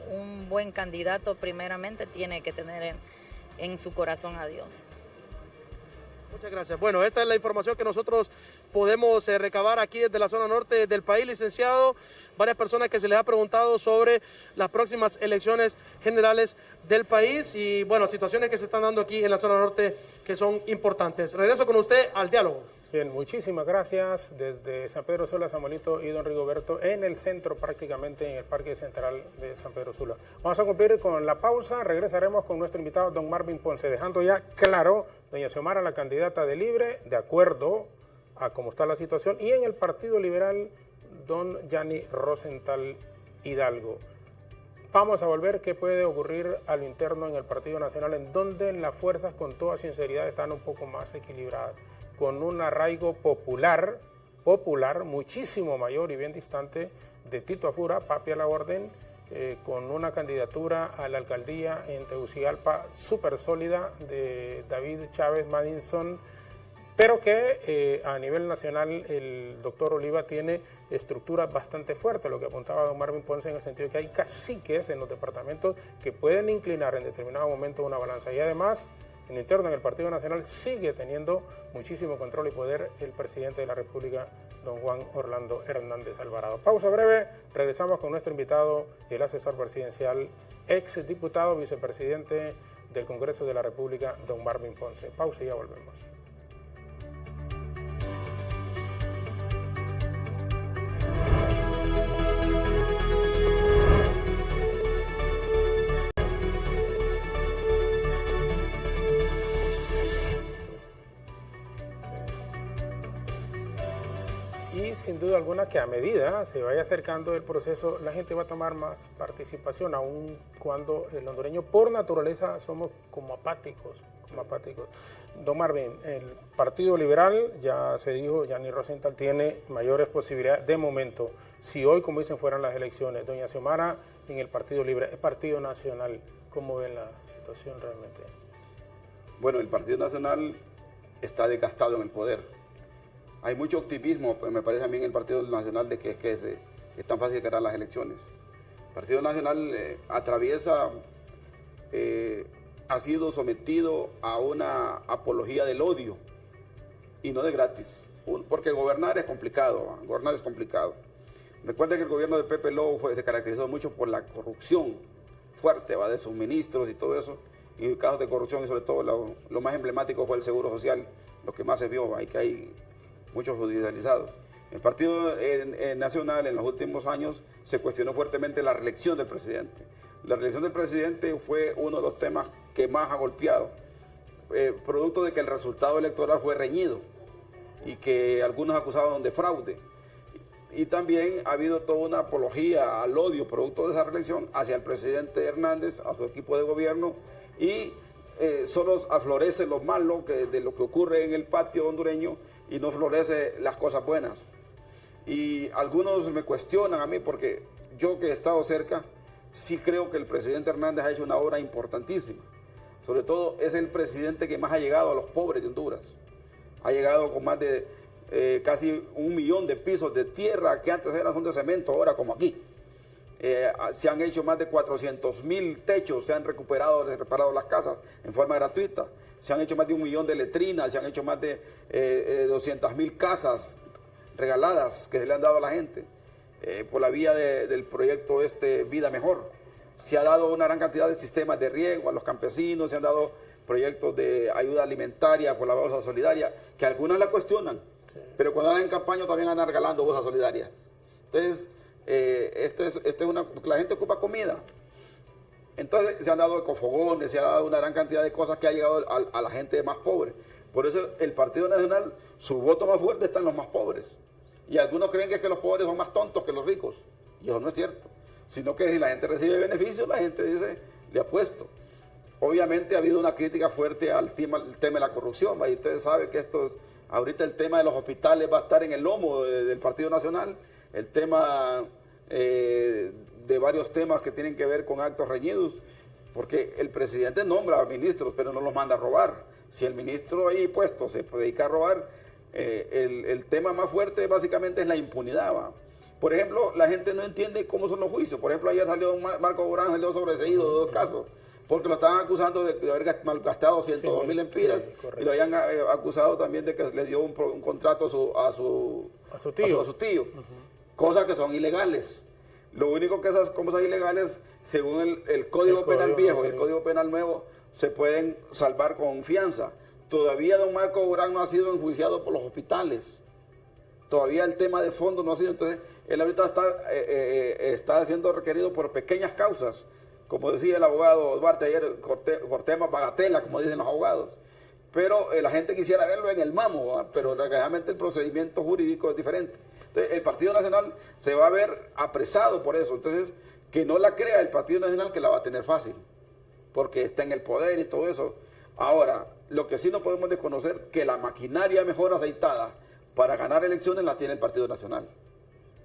un buen candidato, primeramente tiene que tener en su corazón a Dios. Muchas gracias. Bueno, esta es la información que nosotros podemos recabar aquí desde la zona norte del país, licenciado. Varias personas que se les ha preguntado sobre las próximas elecciones generales del país y, bueno, situaciones que se están dando aquí en la zona norte que son importantes. Regreso con usted al diálogo. Bien, muchísimas gracias. Desde San Pedro Sula, Samuelito y don Rigoberto, en el centro prácticamente, en el Parque Central de San Pedro Sula. Vamos a cumplir con la pausa, regresaremos con nuestro invitado, don Marvin Ponce, dejando ya claro, doña Xiomara, la candidata de Libre, de acuerdo a cómo está la situación, y en el Partido Liberal, don Yanni Rosenthal Hidalgo. Vamos a volver qué puede ocurrir a lo interno en el Partido Nacional, en donde las fuerzas con toda sinceridad están un poco más equilibradas, con un arraigo popular popular muchísimo mayor y bien distante de Tito Afura, papi a la orden, con una candidatura a la alcaldía en Tegucigalpa súper sólida de David Chávez Madison, pero que a nivel nacional el doctor Oliva tiene estructuras bastante fuertes, lo que apuntaba don Marvin Ponce, en el sentido de que hay caciques en los departamentos que pueden inclinar en determinado momento una balanza. Y además, en lo interno, en el Partido Nacional, sigue teniendo muchísimo control y poder el presidente de la República, don Juan Orlando Hernández Alvarado. Pausa breve, regresamos con nuestro invitado, el asesor presidencial, ex diputado, vicepresidente del Congreso de la República, don Marvin Ponce. Pausa y ya volvemos. Y sin duda alguna que a medida se vaya acercando el proceso, la gente va a tomar más participación, aun cuando el hondureño por naturaleza somos como apáticos. Don Marvin, el Partido Liberal, ya se dijo, Yanni Rosenthal tiene mayores posibilidades de momento. Si hoy, como dicen, fueran las elecciones, doña Xiomara en el Partido Libre, el Partido Nacional, ¿cómo ven la situación realmente? Bueno, el Partido Nacional está desgastado en el poder. Hay mucho optimismo, pues, me parece a mí, en el Partido Nacional de que es tan fácil ganar las elecciones. El Partido Nacional atraviesa, ha sido sometido a una apología del odio, y no de gratis, porque gobernar es complicado, Recuerden que el gobierno de Pepe Lobo se caracterizó mucho por la corrupción fuerte, de sus ministros y todo eso, y casos de corrupción, y sobre todo lo más emblemático fue el Seguro Social, lo que más se vio, hay muchos judicializados. El Partido Nacional en los últimos años se cuestionó fuertemente la reelección del presidente. La reelección del presidente fue uno de los temas que más ha golpeado, producto de que el resultado electoral fue reñido y que algunos acusaban de fraude. Y también ha habido toda una apología al odio producto de esa reelección hacia el presidente Hernández, a su equipo de gobierno, y solo aflorece lo malo de lo que ocurre en el patio hondureño, y no florece las cosas buenas. Y algunos me cuestionan a mí, porque yo que he estado cerca, sí creo que el presidente Hernández ha hecho una obra importantísima. Sobre todo es el presidente que más ha llegado a los pobres de Honduras. Ha llegado con más de casi 1 millón de pisos de tierra que antes son de cemento, ahora como aquí. Se han hecho más de 400,000 techos, se han reparado las casas en forma gratuita. Se han hecho más de 1 millón de letrinas, se han hecho más de 200,000 casas regaladas que se le han dado a la gente por la vía del proyecto Vida Mejor. Se ha dado una gran cantidad de sistemas de riego a los campesinos, se han dado proyectos de ayuda alimentaria por la bolsa solidaria, que algunas la cuestionan, sí, pero cuando andan en campaña también andan regalando bolsa solidaria. Entonces, la gente ocupa comida. Entonces se han dado ecofogones, se ha dado una gran cantidad de cosas que ha llegado a la gente más pobre. Por eso el Partido Nacional, su voto más fuerte está en los más pobres. Y algunos creen que es que los pobres son más tontos que los ricos. Y eso no es cierto. Sino que si la gente recibe beneficios, la gente dice, le apuesto. Obviamente ha habido una crítica fuerte al tema de la corrupción. Y ustedes saben que ahorita el tema de los hospitales va a estar en el lomo del Partido Nacional. El tema de varios temas que tienen que ver con actos reñidos, porque el presidente nombra a ministros, pero no los manda a robar. Si el ministro ahí puesto se dedica a robar, el tema más fuerte básicamente es la impunidad, ¿va? Por ejemplo, la gente no entiende cómo son los juicios. Por ejemplo, ayer salió Marco Borán, salió sobreseído de 2 casos, porque lo estaban acusando de haber malgastado 102,000 lempiras, sí, y lo habían acusado también de que le dio un contrato a su tío. Cosas que son ilegales. Lo único que esas cosas ilegales, según el Código Penal viejo y el Código Penal nuevo, se pueden salvar con fianza. Todavía don Marco Borán no ha sido enjuiciado por los hospitales. Todavía el tema de fondo no ha sido. Entonces, él ahorita está siendo requerido por pequeñas causas. Como decía el abogado Duarte ayer, por temas bagatela, como dicen los abogados. Pero la gente quisiera verlo en el mamo, ¿verdad? Pero realmente el procedimiento jurídico es diferente. Entonces, el Partido Nacional se va a ver apresado por eso. Entonces, que no la crea el Partido Nacional, que la va a tener fácil, porque está en el poder y todo eso. Ahora, lo que sí no podemos desconocer, que la maquinaria mejor aceitada para ganar elecciones las tiene el Partido Nacional.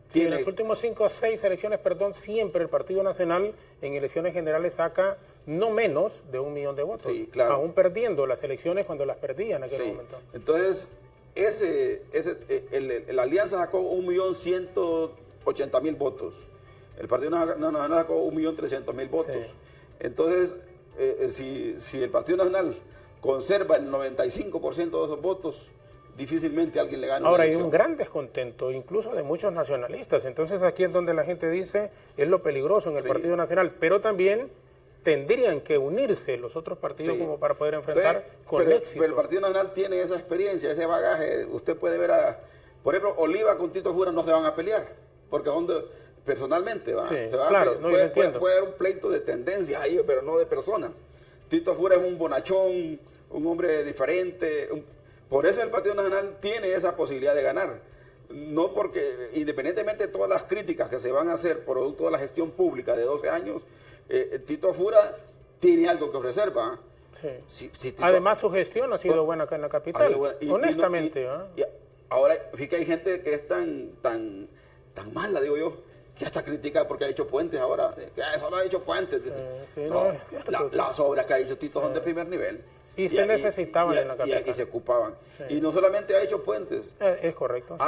Sí, en los últimos 5 o 6 elecciones, siempre el Partido Nacional en elecciones generales saca no menos de 1 millón de votos. Sí, claro. Aún perdiendo las elecciones cuando las perdía en aquel momento. Entonces, la alianza sacó 1.180.000 votos. El Partido Nacional sacó 1.300.000 votos. Sí. Entonces, si el Partido Nacional conserva el 95% de esos votos, difícilmente alguien le gana. Ahora hay un gran descontento, incluso de muchos nacionalistas. Entonces aquí es donde la gente dice, es lo peligroso en el Partido Nacional, pero también tendrían que unirse los otros partidos como para poder enfrentar con éxito. Pero el Partido Nacional tiene esa experiencia, ese bagaje. Usted puede ver por ejemplo, Oliva con Tito Fura no se van a pelear, porque personalmente puede haber un pleito de tendencia ahí, pero no de persona. Tito Fura es un bonachón, un hombre diferente. Por eso el Partido Nacional tiene esa posibilidad de ganar. No porque, independientemente de todas las críticas que se van a hacer producto de la gestión pública de 12 años, Tito Fura tiene algo que ofrecer, ¿va? Sí. Además, su gestión ha sido buena acá en la capital, honestamente. Ahora, fíjate que hay gente que es tan mala, digo yo, que hasta critica porque ha hecho puentes ahora. Que solo ha hecho puentes. Las obras que ha hecho Tito son de primer nivel. Y se necesitaban en la capital. Y se ocupaban. Sí. Y no solamente ha hecho puentes. Es correcto. Sí.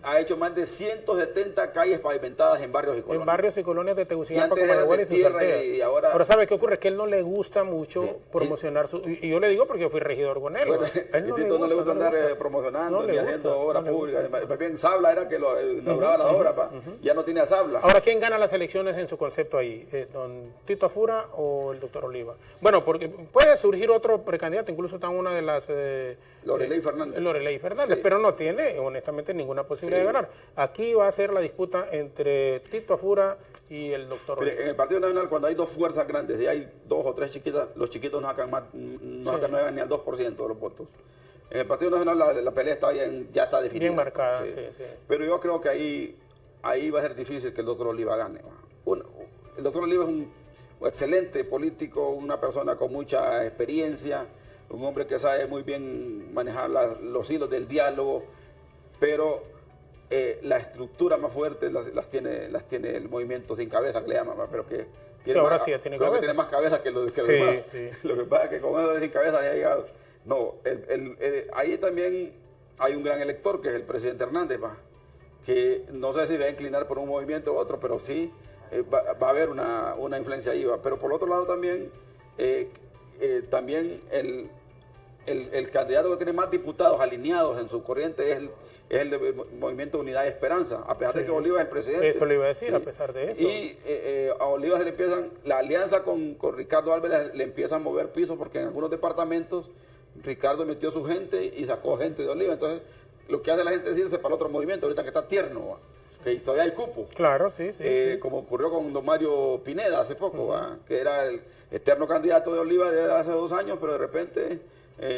Ha hecho más de 170 calles pavimentadas en barrios y colonias. En barrios y colonias de Tegucigalpa, Comayagüela y Salceda. Y ahora... Pero ¿sabe qué ocurre? Que a él no le gusta mucho promocionar su... Y yo le digo porque yo fui regidor con él. Bueno, él no le gusta andar promocionando ni haciendo obras públicas. Más bien, Sabla era que lo inauguraba las obras. Ya no tiene a Sabla. Ahora, ¿quién gana las elecciones en su concepto ahí? ¿Don Tito Fura o el doctor Oliva? Bueno, porque puede surgir otro candidato, incluso está una de las... Loreley Fernández. Pero no tiene, honestamente, ninguna posibilidad de ganar. Aquí va a ser la disputa entre Tito Fura y el doctor Oliva. En el Partido Nacional, cuando hay dos fuerzas grandes y hay 2 o 3 chiquitas, los chiquitos no sacan ni al 2% de los votos. En el Partido Nacional la pelea ya está definida. Bien marcada, sí. Pero yo creo que ahí va a ser difícil que el doctor Oliva gane. El doctor Oliva es un excelente político, una persona con mucha experiencia, un hombre que sabe muy bien manejar los hilos del diálogo, pero la estructura más fuerte las tiene el movimiento sin cabeza, que le llaman, pero que tiene, ahora sí, tiene más cabeza que los demás. Lo que pasa es que con eso de sin cabeza ya ha llegado. No, ahí también hay un gran elector, que es el presidente Hernández, que no sé si va a inclinar por un movimiento u otro, pero sí va a haber una influencia ahí. Pero por otro lado también el candidato que tiene más diputados alineados en su corriente es el Movimiento Unidad y Esperanza, a pesar de que Oliva es el presidente. Eso le iba a decir, a pesar de eso. Y a Oliva la alianza con Ricardo Álvarez le empieza a mover piso, porque en algunos departamentos Ricardo metió su gente y sacó gente de Oliva. Entonces, lo que hace la gente es irse para el otro movimiento, ahorita que está tierno, que todavía hay cupo. Claro, sí. Como ocurrió con don Mario Pineda hace poco, que era el eterno candidato de Oliva desde hace 2 años, pero de repente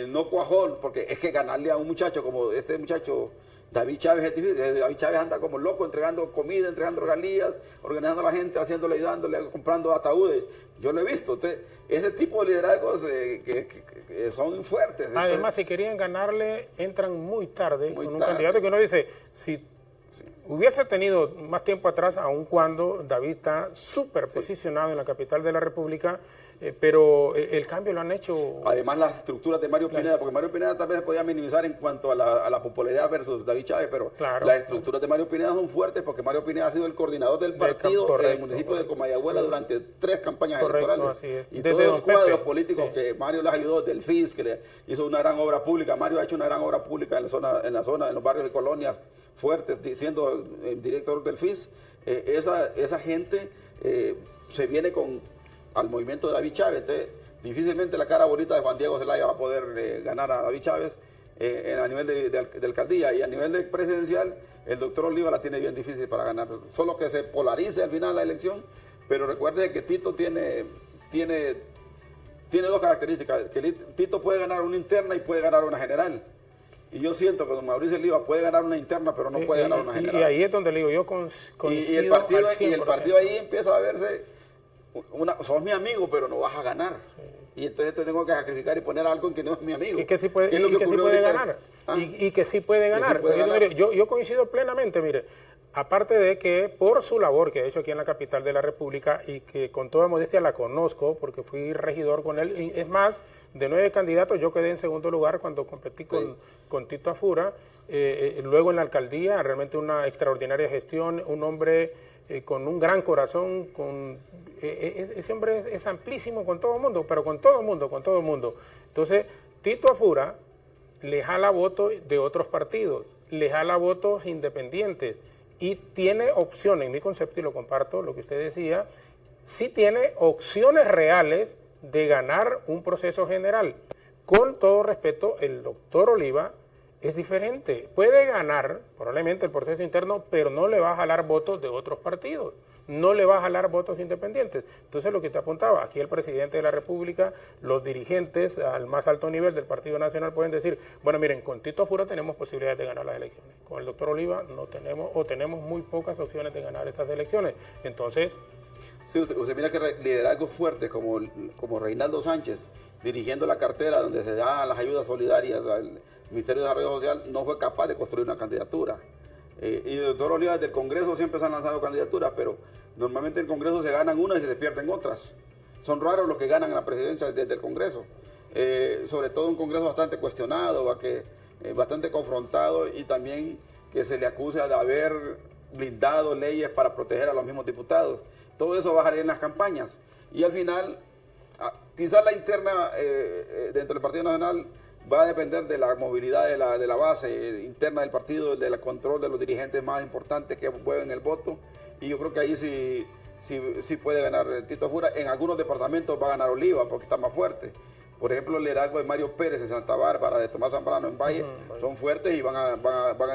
no cuajó, porque es que ganarle a un muchacho como este muchacho David Chávez es difícil. David Chávez anda como loco entregando comida, entregando regalías, organizando a la gente, haciéndole y dándole, comprando ataúdes. Yo lo he visto. Ese tipo de liderazgos que son fuertes. Además, si querían ganarle, entran muy tarde con un candidato que uno dice, si hubiese tenido más tiempo atrás, aun cuando David está súper posicionado en la capital de la República, pero el cambio lo han hecho... Además, las estructuras de Mario Pineda, porque Mario Pineda tal vez se podía minimizar en cuanto a la popularidad versus David Chávez, pero las estructuras de Mario Pineda son fuertes, porque Mario Pineda ha sido el coordinador del partido en el municipio de Comayagüela durante 3 campañas electorales. Así es. Y todos los cuadros políticos que Mario les ayudó, del FIS, que le hizo una gran obra pública. Mario ha hecho una gran obra pública en la zona, en los barrios y colonias fuertes, siendo el director del FIS. Esa gente se viene al movimiento de David Chávez. Entonces, difícilmente la cara bonita de Juan Diego Zelaya va a poder ganar a David Chávez a nivel de alcaldía, y a nivel de presidencial el doctor Oliva la tiene bien difícil para ganar, solo que se polarice al final la elección. Pero recuerde que Tito tiene 2 características, que Tito puede ganar una interna y puede ganar una general. Y yo siento que don Mauricio Oliva puede ganar una interna, pero no puede ganar una general. Y ahí es donde le digo, yo coincido y el partido ahí empieza a verse, sos mi amigo, pero no vas a ganar. Y entonces te tengo que sacrificar y poner algo en que no es mi amigo. ¿Y qué sí puede ganar? y que sí puede ganar. Sí puede ganar. Yo coincido plenamente, mire, aparte de que por su labor que ha hecho aquí en la capital de la República y que con toda modestia la conozco porque fui regidor con él, y es más, de 9 candidatos yo quedé en segundo lugar cuando competí con Tito Afura, luego en la alcaldía, realmente una extraordinaria gestión, un hombre con un gran corazón, ese hombre es amplísimo con todo el mundo, pero con todo el mundo. Entonces, Tito Afura le jala votos de otros partidos, le jala votos independientes y tiene opciones, en mi concepto, y lo comparto, lo que usted decía, sí tiene opciones reales de ganar un proceso general. Con todo respeto, el doctor Oliva es diferente. Puede ganar probablemente el proceso interno, pero no le va a jalar votos de otros partidos. No le va a jalar votos independientes. Entonces, lo que te apuntaba, aquí el presidente de la República, los dirigentes al más alto nivel del Partido Nacional pueden decir, bueno, miren, con Tito Afura tenemos posibilidades de ganar las elecciones. Con el doctor Oliva no tenemos, o tenemos muy pocas opciones de ganar estas elecciones. Entonces... Sí, usted mira que liderazgos fuertes como Reinaldo Sánchez, dirigiendo la cartera donde se dan las ayudas solidarias al Ministerio de Desarrollo Social, no fue capaz de construir una candidatura. Y el doctor Oliva del Congreso siempre se han lanzado candidaturas, pero normalmente en el Congreso se ganan unas y se pierden otras. Son raros los que ganan la presidencia desde el Congreso. Sobre todo un Congreso bastante cuestionado, bastante confrontado, y también que se le acusa de haber blindado leyes para proteger a los mismos diputados. Todo eso va a salir en las campañas. Y al final, quizás la interna dentro del Partido Nacional va a depender de la movilidad de la base interna del partido, del control de los dirigentes más importantes que mueven el voto. Y yo creo que ahí sí puede ganar Tito Afura. En algunos departamentos va a ganar Oliva porque está más fuerte. Por ejemplo, el liderazgo de Mario Pérez en Santa Bárbara, de Tomás Zambrano en Valle, son fuertes y van a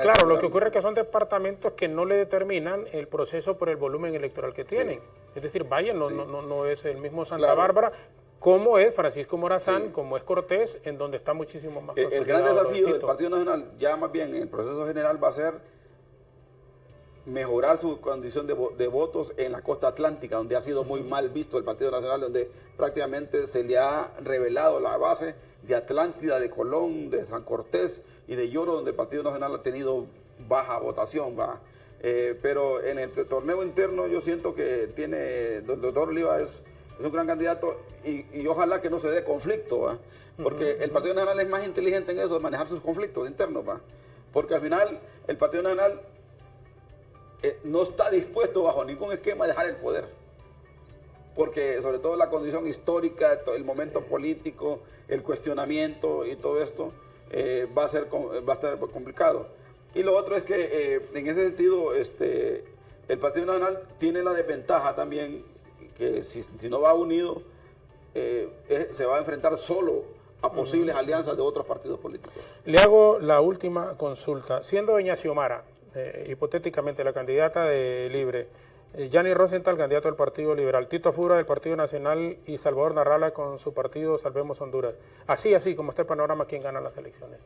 Claro, lo que ocurre es que son departamentos que no le determinan el proceso por el volumen electoral que tienen. Sí. Es decir, Valle no es el mismo Santa Bárbara, como es Francisco Morazán, como es Cortés, en donde está muchísimo más el gran desafío del Partido Nacional, ya más bien en el proceso general, va a ser mejorar su condición de votos en la costa atlántica, donde ha sido muy mal visto el Partido Nacional, donde prácticamente se le ha revelado la base de Atlántida, de Colón, de San Cortés y de Lloro, donde el Partido Nacional ha tenido baja votación. Pero en el torneo interno yo siento que el doctor Oliva es un gran candidato y ojalá que no se dé conflicto, porque el Partido Nacional es más inteligente en eso, de manejar sus conflictos internos, porque al final el Partido Nacional no está dispuesto bajo ningún esquema a dejar el poder, porque sobre todo la condición histórica, el momento político, el cuestionamiento y todo esto va a estar complicado. Y lo otro es que en ese sentido el Partido Nacional tiene la desventaja también que si no va unido se va a enfrentar solo a posibles alianzas de otros partidos políticos. Le hago la última consulta. Siendo doña Xiomara hipotéticamente la candidata de Libre, Yanni Rosenthal, candidato del Partido Liberal, Tito Afura del Partido Nacional y Salvador Narrala con su partido Salvemos Honduras. Así como está el panorama, ¿quién gana las elecciones?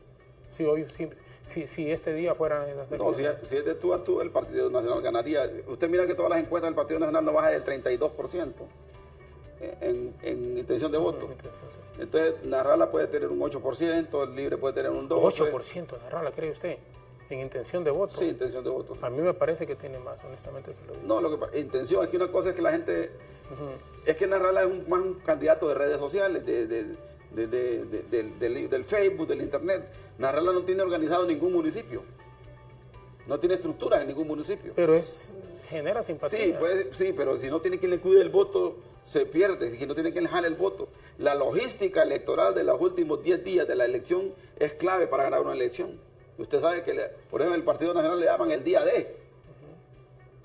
Si este día fueran esas elecciones. No, si es de tú a tú, el Partido Nacional ganaría. Usted mira que todas las encuestas del Partido Nacional no baja del 32% en intención de voto. Entonces, Narrala puede tener un 8%, el Libre puede tener un 12%. 8% Narrala, ¿cree usted? ¿En intención de voto? Sí, intención de voto. A mí me parece que tiene más, honestamente se lo digo. No, intención, es que una cosa es que la gente... Es que Narrala es más un candidato de redes sociales, del Facebook, del Internet. Narrala no tiene organizado ningún municipio. No tiene estructuras en ningún municipio. Pero genera simpatía. Sí, pero si no tiene quien le cuide el voto, se pierde. Si no tiene quien le jale el voto. La logística electoral de los últimos 10 días de la elección es clave para ganar una elección. Usted sabe que, por ejemplo, el Partido Nacional le llaman el día D,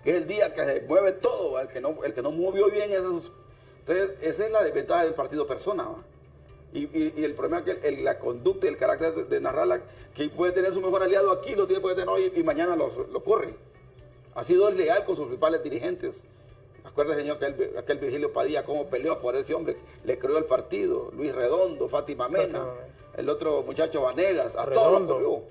que es el día que se mueve todo, el que no movió bien esos. Entonces, esa es la desventaja del partido persona. Y el problema es que la conducta y el carácter de Narrala, que puede tener su mejor aliado aquí, lo puede tener hoy y mañana lo corre. Ha sido desleal con sus principales dirigentes. Acuérdese, señor, que aquel Virgilio Padilla, cómo peleó por ese hombre, le creó el partido, Luis Redondo, Fátima Mena, el otro muchacho Vanegas, a todos los creó.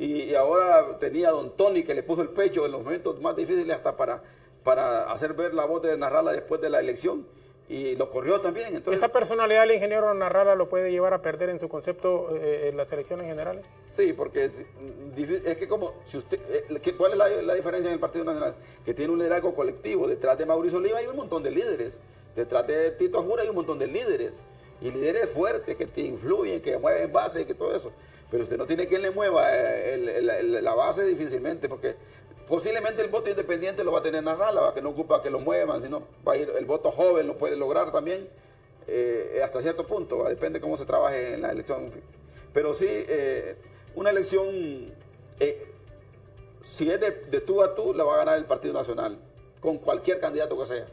Y ahora tenía a don Tony, que le puso el pecho en los momentos más difíciles hasta para hacer ver la voz de Narrala después de la elección. y lo corrió también. Entonces, ¿esa personalidad del ingeniero Narrala lo puede llevar a perder en su concepto en las elecciones generales? sí, porque es que como, si usted, ¿cuál es la diferencia en el Partido Nacional? Que tiene un liderazgo colectivo. Detrás de Mauricio Oliva hay un montón de líderes. Detrás de Tito Ajura hay un montón de líderes. Y líderes fuertes que te influyen, que mueven bases, que todo eso. Pero usted no tiene quien le mueva la base difícilmente, porque posiblemente el voto independiente lo va a tener Narrala, que no ocupa que lo muevan, sino va a ir el voto joven, lo puede lograr también hasta cierto punto, depende cómo se trabaje en la elección. Pero sí, una elección, si es de tú a tú, la va a ganar el Partido Nacional, con cualquier candidato que sea.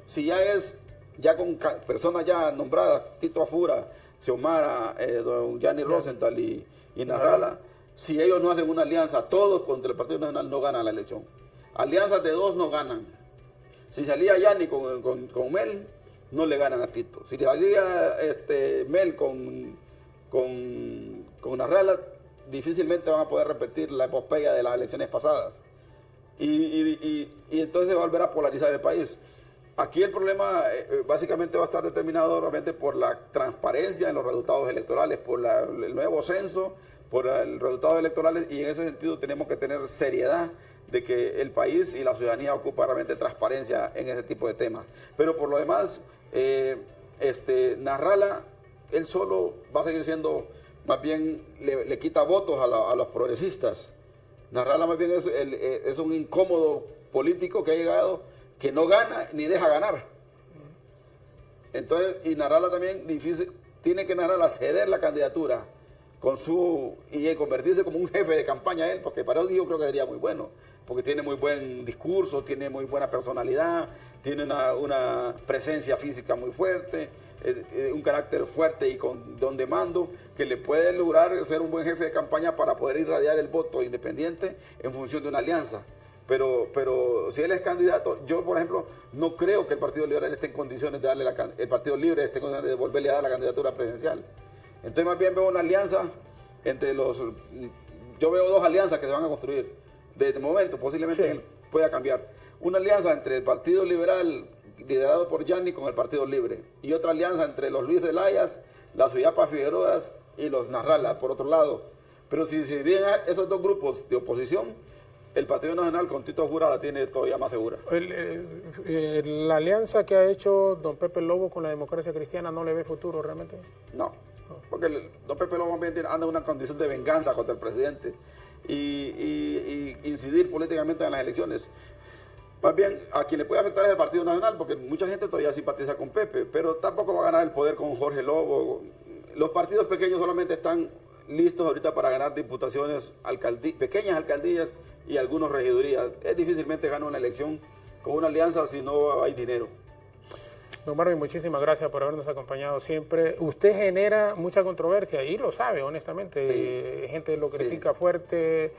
Si ya con personas ya nombradas, Tito Ajura, Xiomara, don Gianni Rosenthal y Narrala, si ellos no hacen una alianza, todos contra el Partido Nacional, no ganan la elección. Alianzas de dos no ganan. Si salía Gianni con Mel, no le ganan a Tito. Si salía Mel con Narrala, difícilmente van a poder repetir la epopeya de las elecciones pasadas. Y entonces va a volver a polarizar el país. Aquí el problema básicamente va a estar determinado realmente por la transparencia en los resultados electorales, por el nuevo censo, por los resultados electorales, y en ese sentido tenemos que tener seriedad de que el país y la ciudadanía ocupa realmente transparencia en ese tipo de temas. Pero por lo demás, Narrala, él solo va a seguir siendo, más bien le quita votos a los progresistas. Narrala más bien es un incómodo político que ha llegado, que no gana ni deja ganar. Entonces, y Narrala también tiene que Narrala ceder la candidatura y convertirse como un jefe de campaña él, porque para eso yo creo que sería muy bueno, porque tiene muy buen discurso, tiene muy buena personalidad, tiene una presencia física muy fuerte, un carácter fuerte y con don de mando, que le puede lograr ser un buen jefe de campaña para poder irradiar el voto independiente en función de una alianza. Pero si él es candidato, yo por ejemplo no creo que el Partido Liberal esté en condiciones de darle el Partido Libre esté en condiciones de volverle a dar la candidatura presidencial. Entonces más bien veo una alianza yo veo dos alianzas que se van a construir. De momento posiblemente pueda cambiar. Una alianza entre el Partido Liberal liderado por Gianni con el Partido Libre, y otra alianza entre los Luis Zelayas, las Suyapa Figueroas y los Narrala por otro lado. Pero si bien esos dos grupos de oposición, el Partido Nacional con Tito Ajura la tiene todavía más segura. ¿La alianza que ha hecho don Pepe Lobo con la Democracia Cristiana no le ve futuro realmente? No, porque don Pepe Lobo anda en una condición de venganza contra el presidente y incidir políticamente en las elecciones. Más bien, a quien le puede afectar es el Partido Nacional, porque mucha gente todavía simpatiza con Pepe, pero tampoco va a ganar el poder con Jorge Lobo. Los partidos pequeños solamente están listos ahorita para ganar diputaciones, pequeñas alcaldías y algunos regidurías. Es difícilmente gana una elección con una alianza si no hay dinero. Don Marvin, muchísimas gracias por habernos acompañado siempre. Usted genera mucha controversia y lo sabe, honestamente. Gente lo critica fuerte,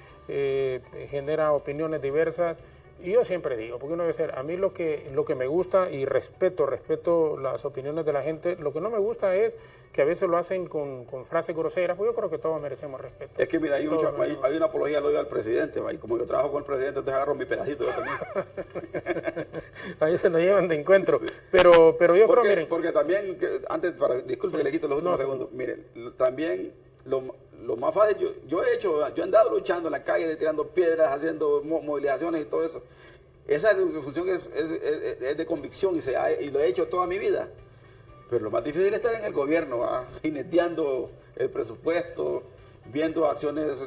genera opiniones diversas. Y yo siempre digo, porque uno debe ser, a mí lo que me gusta, y respeto las opiniones de la gente, lo que no me gusta es que a veces lo hacen con frases groseras, pues yo creo que todos merecemos respeto. Es que mira, hay una apología al odio al presidente, y como yo trabajo con el presidente, entonces agarro mi pedacito yo también. Ahí se nos llevan de encuentro, pero yo creo, miren... Porque también, disculpe que le quito los últimos segundos, miren, también... Lo más fácil, yo he andado luchando en la calle, tirando piedras, haciendo movilizaciones y todo eso. Esa función es de convicción y lo he hecho toda mi vida. Pero lo más difícil es estar en el gobierno, jineteando el presupuesto, viendo acciones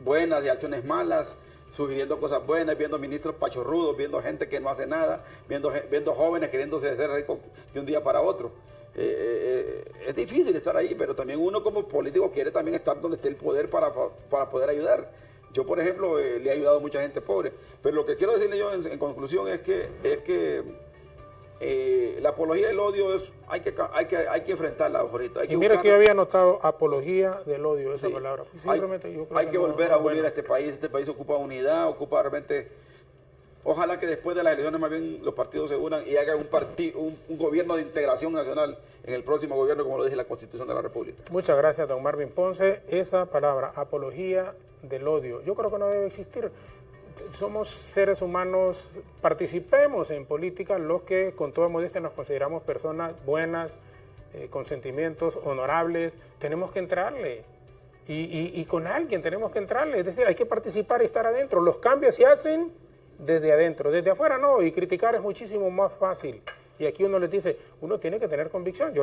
buenas y acciones malas, sugiriendo cosas buenas, viendo ministros pachorrudos, viendo gente que no hace nada, viendo jóvenes queriéndose hacer ricos de un día para otro. Es difícil estar ahí, pero también uno como político quiere también estar donde esté el poder para poder ayudar. Yo, por ejemplo, le he ayudado a mucha gente pobre, pero lo que quiero decirle yo en conclusión es que la apología del odio hay que enfrentarla, Jorito. Y mira que yo había notado apología del odio, esa palabra. Hay que volver a unir a este país ocupa unidad, ocupa realmente... Ojalá que después de las elecciones más bien los partidos se unan y hagan un gobierno de integración nacional en el próximo gobierno, como lo dice la Constitución de la República. Muchas gracias, don Marvin Ponce. Esa palabra, apología del odio, yo creo que no debe existir. somos seres humanos, participemos en política los que con toda modestia nos consideramos personas buenas, con sentimientos honorables, tenemos que entrarle. Y con alguien tenemos que entrarle, es decir, hay que participar y estar adentro. Los cambios se hacen desde adentro, desde afuera no, y criticar es muchísimo más fácil. Y aquí uno les dice, uno tiene que tener convicción.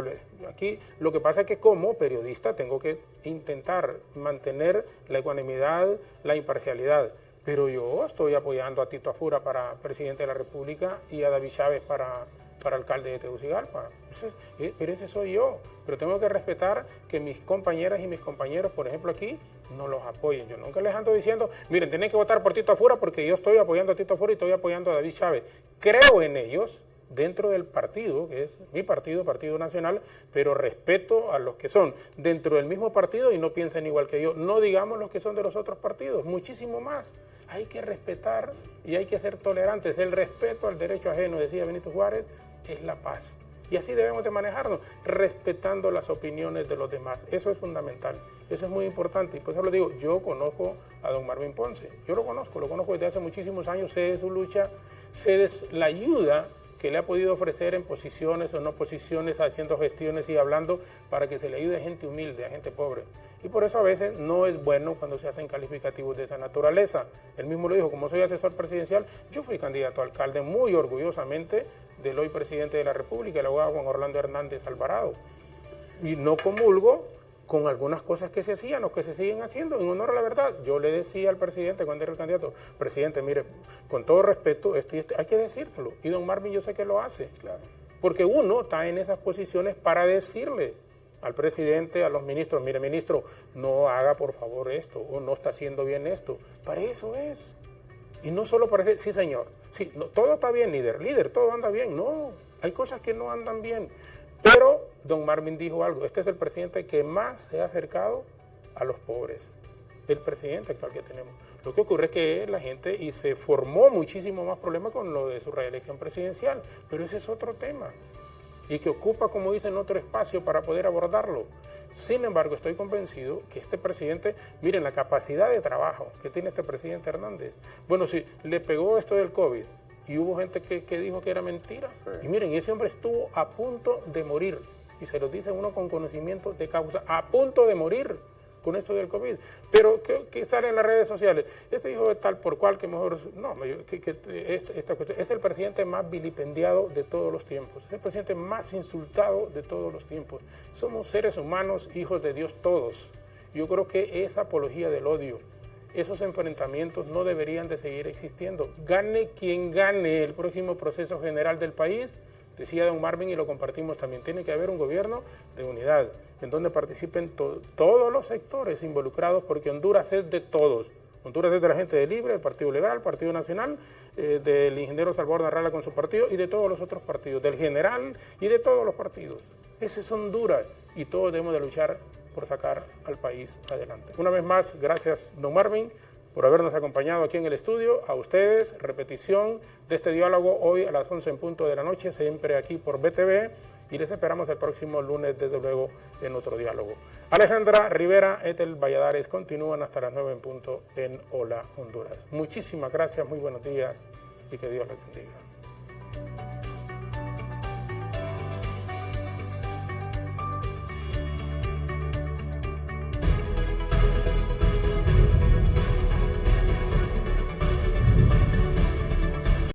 Aquí lo que pasa es que como periodista tengo que intentar mantener la ecuanimidad, la imparcialidad. Pero yo estoy apoyando a Tito Afura para presidente de la República y a David Chávez para alcalde de Tegucigalpa. Entonces, pero ese soy yo. Pero tengo que respetar que mis compañeras y mis compañeros, por ejemplo aquí, no los apoyen. Yo nunca les ando diciendo, miren, tienen que votar por Tito Afura porque yo estoy apoyando a Tito Afura y estoy apoyando a David Chávez. Creo en ellos, dentro del partido, que es mi partido, Partido Nacional, pero respeto a los que son dentro del mismo partido y no piensen igual que yo. No digamos los que son de los otros partidos, muchísimo más. Hay que respetar y hay que ser tolerantes. El respeto al derecho ajeno, decía Benito Juárez, es la paz. Y así debemos de manejarnos, respetando las opiniones de los demás. Eso es fundamental, eso es muy importante. Y por eso lo digo, yo conozco a don Marvin Ponce. Yo lo conozco desde hace muchísimos años, sé de su lucha, sé de la ayuda que le ha podido ofrecer en posiciones o no posiciones, haciendo gestiones y hablando para que se le ayude a gente humilde, a gente pobre. Y por eso a veces no es bueno cuando se hacen calificativos de esa naturaleza. Él mismo lo dijo, como soy asesor presidencial, yo fui candidato a alcalde muy orgullosamente del hoy presidente de la República, el abogado Juan Orlando Hernández Alvarado. Y no comulgo con algunas cosas que se hacían o que se siguen haciendo, en honor a la verdad. Yo le decía al presidente cuando era el candidato, presidente, mire, con todo respeto, hay que decírselo. Y don Marvin yo sé que lo hace. Claro. Porque uno está en esas posiciones para decirle al presidente, a los ministros, mire ministro, no haga por favor esto, o no está haciendo bien esto. Para eso es. Y no solo para decir, sí señor, sí, no, todo está bien líder, todo anda bien. No, hay cosas que no andan bien. Pero don Marvin dijo algo, este es el presidente que más se ha acercado a los pobres, el presidente actual que tenemos. Lo que ocurre es que la gente, y se formó muchísimo más problema con lo de su reelección presidencial, pero ese es otro tema, y que ocupa, como dicen, otro espacio para poder abordarlo. Sin embargo, estoy convencido que este presidente, miren la capacidad de trabajo que tiene este presidente Hernández. Bueno, si le pegó esto del COVID, y hubo gente que dijo que era mentira. Sí. Y miren, ese hombre estuvo a punto de morir. Y se lo dice uno con conocimiento de causa. A punto de morir con esto del COVID. Pero que sale en las redes sociales. Este hijo de tal por cual que mejor... No, esta cuestión, es el presidente más vilipendiado de todos los tiempos. Es el presidente más insultado de todos los tiempos. Somos seres humanos, hijos de Dios todos. Yo creo que esa apología del odio, esos enfrentamientos no deberían de seguir existiendo. Gane quien gane el próximo proceso general del país, decía don Marvin y lo compartimos también, tiene que haber un gobierno de unidad, en donde participen todos los sectores involucrados, porque Honduras es de todos. Honduras es de la gente de Libre, del Partido Liberal, Partido Nacional, del ingeniero Salvador Narrala con su partido y de todos los otros partidos, del general y de todos los partidos. Ese es Honduras y todos debemos de luchar por sacar al país adelante. Una vez más, gracias don Marvin por habernos acompañado aquí en el estudio. A ustedes, repetición de este diálogo hoy a las 11 en punto de la noche, siempre aquí por BTV, y les esperamos el próximo lunes, desde luego, en otro diálogo. Alejandra Rivera, Ethel Valladares continúan hasta las 9 en punto en Hola Honduras. Muchísimas gracias, muy buenos días y que Dios les bendiga.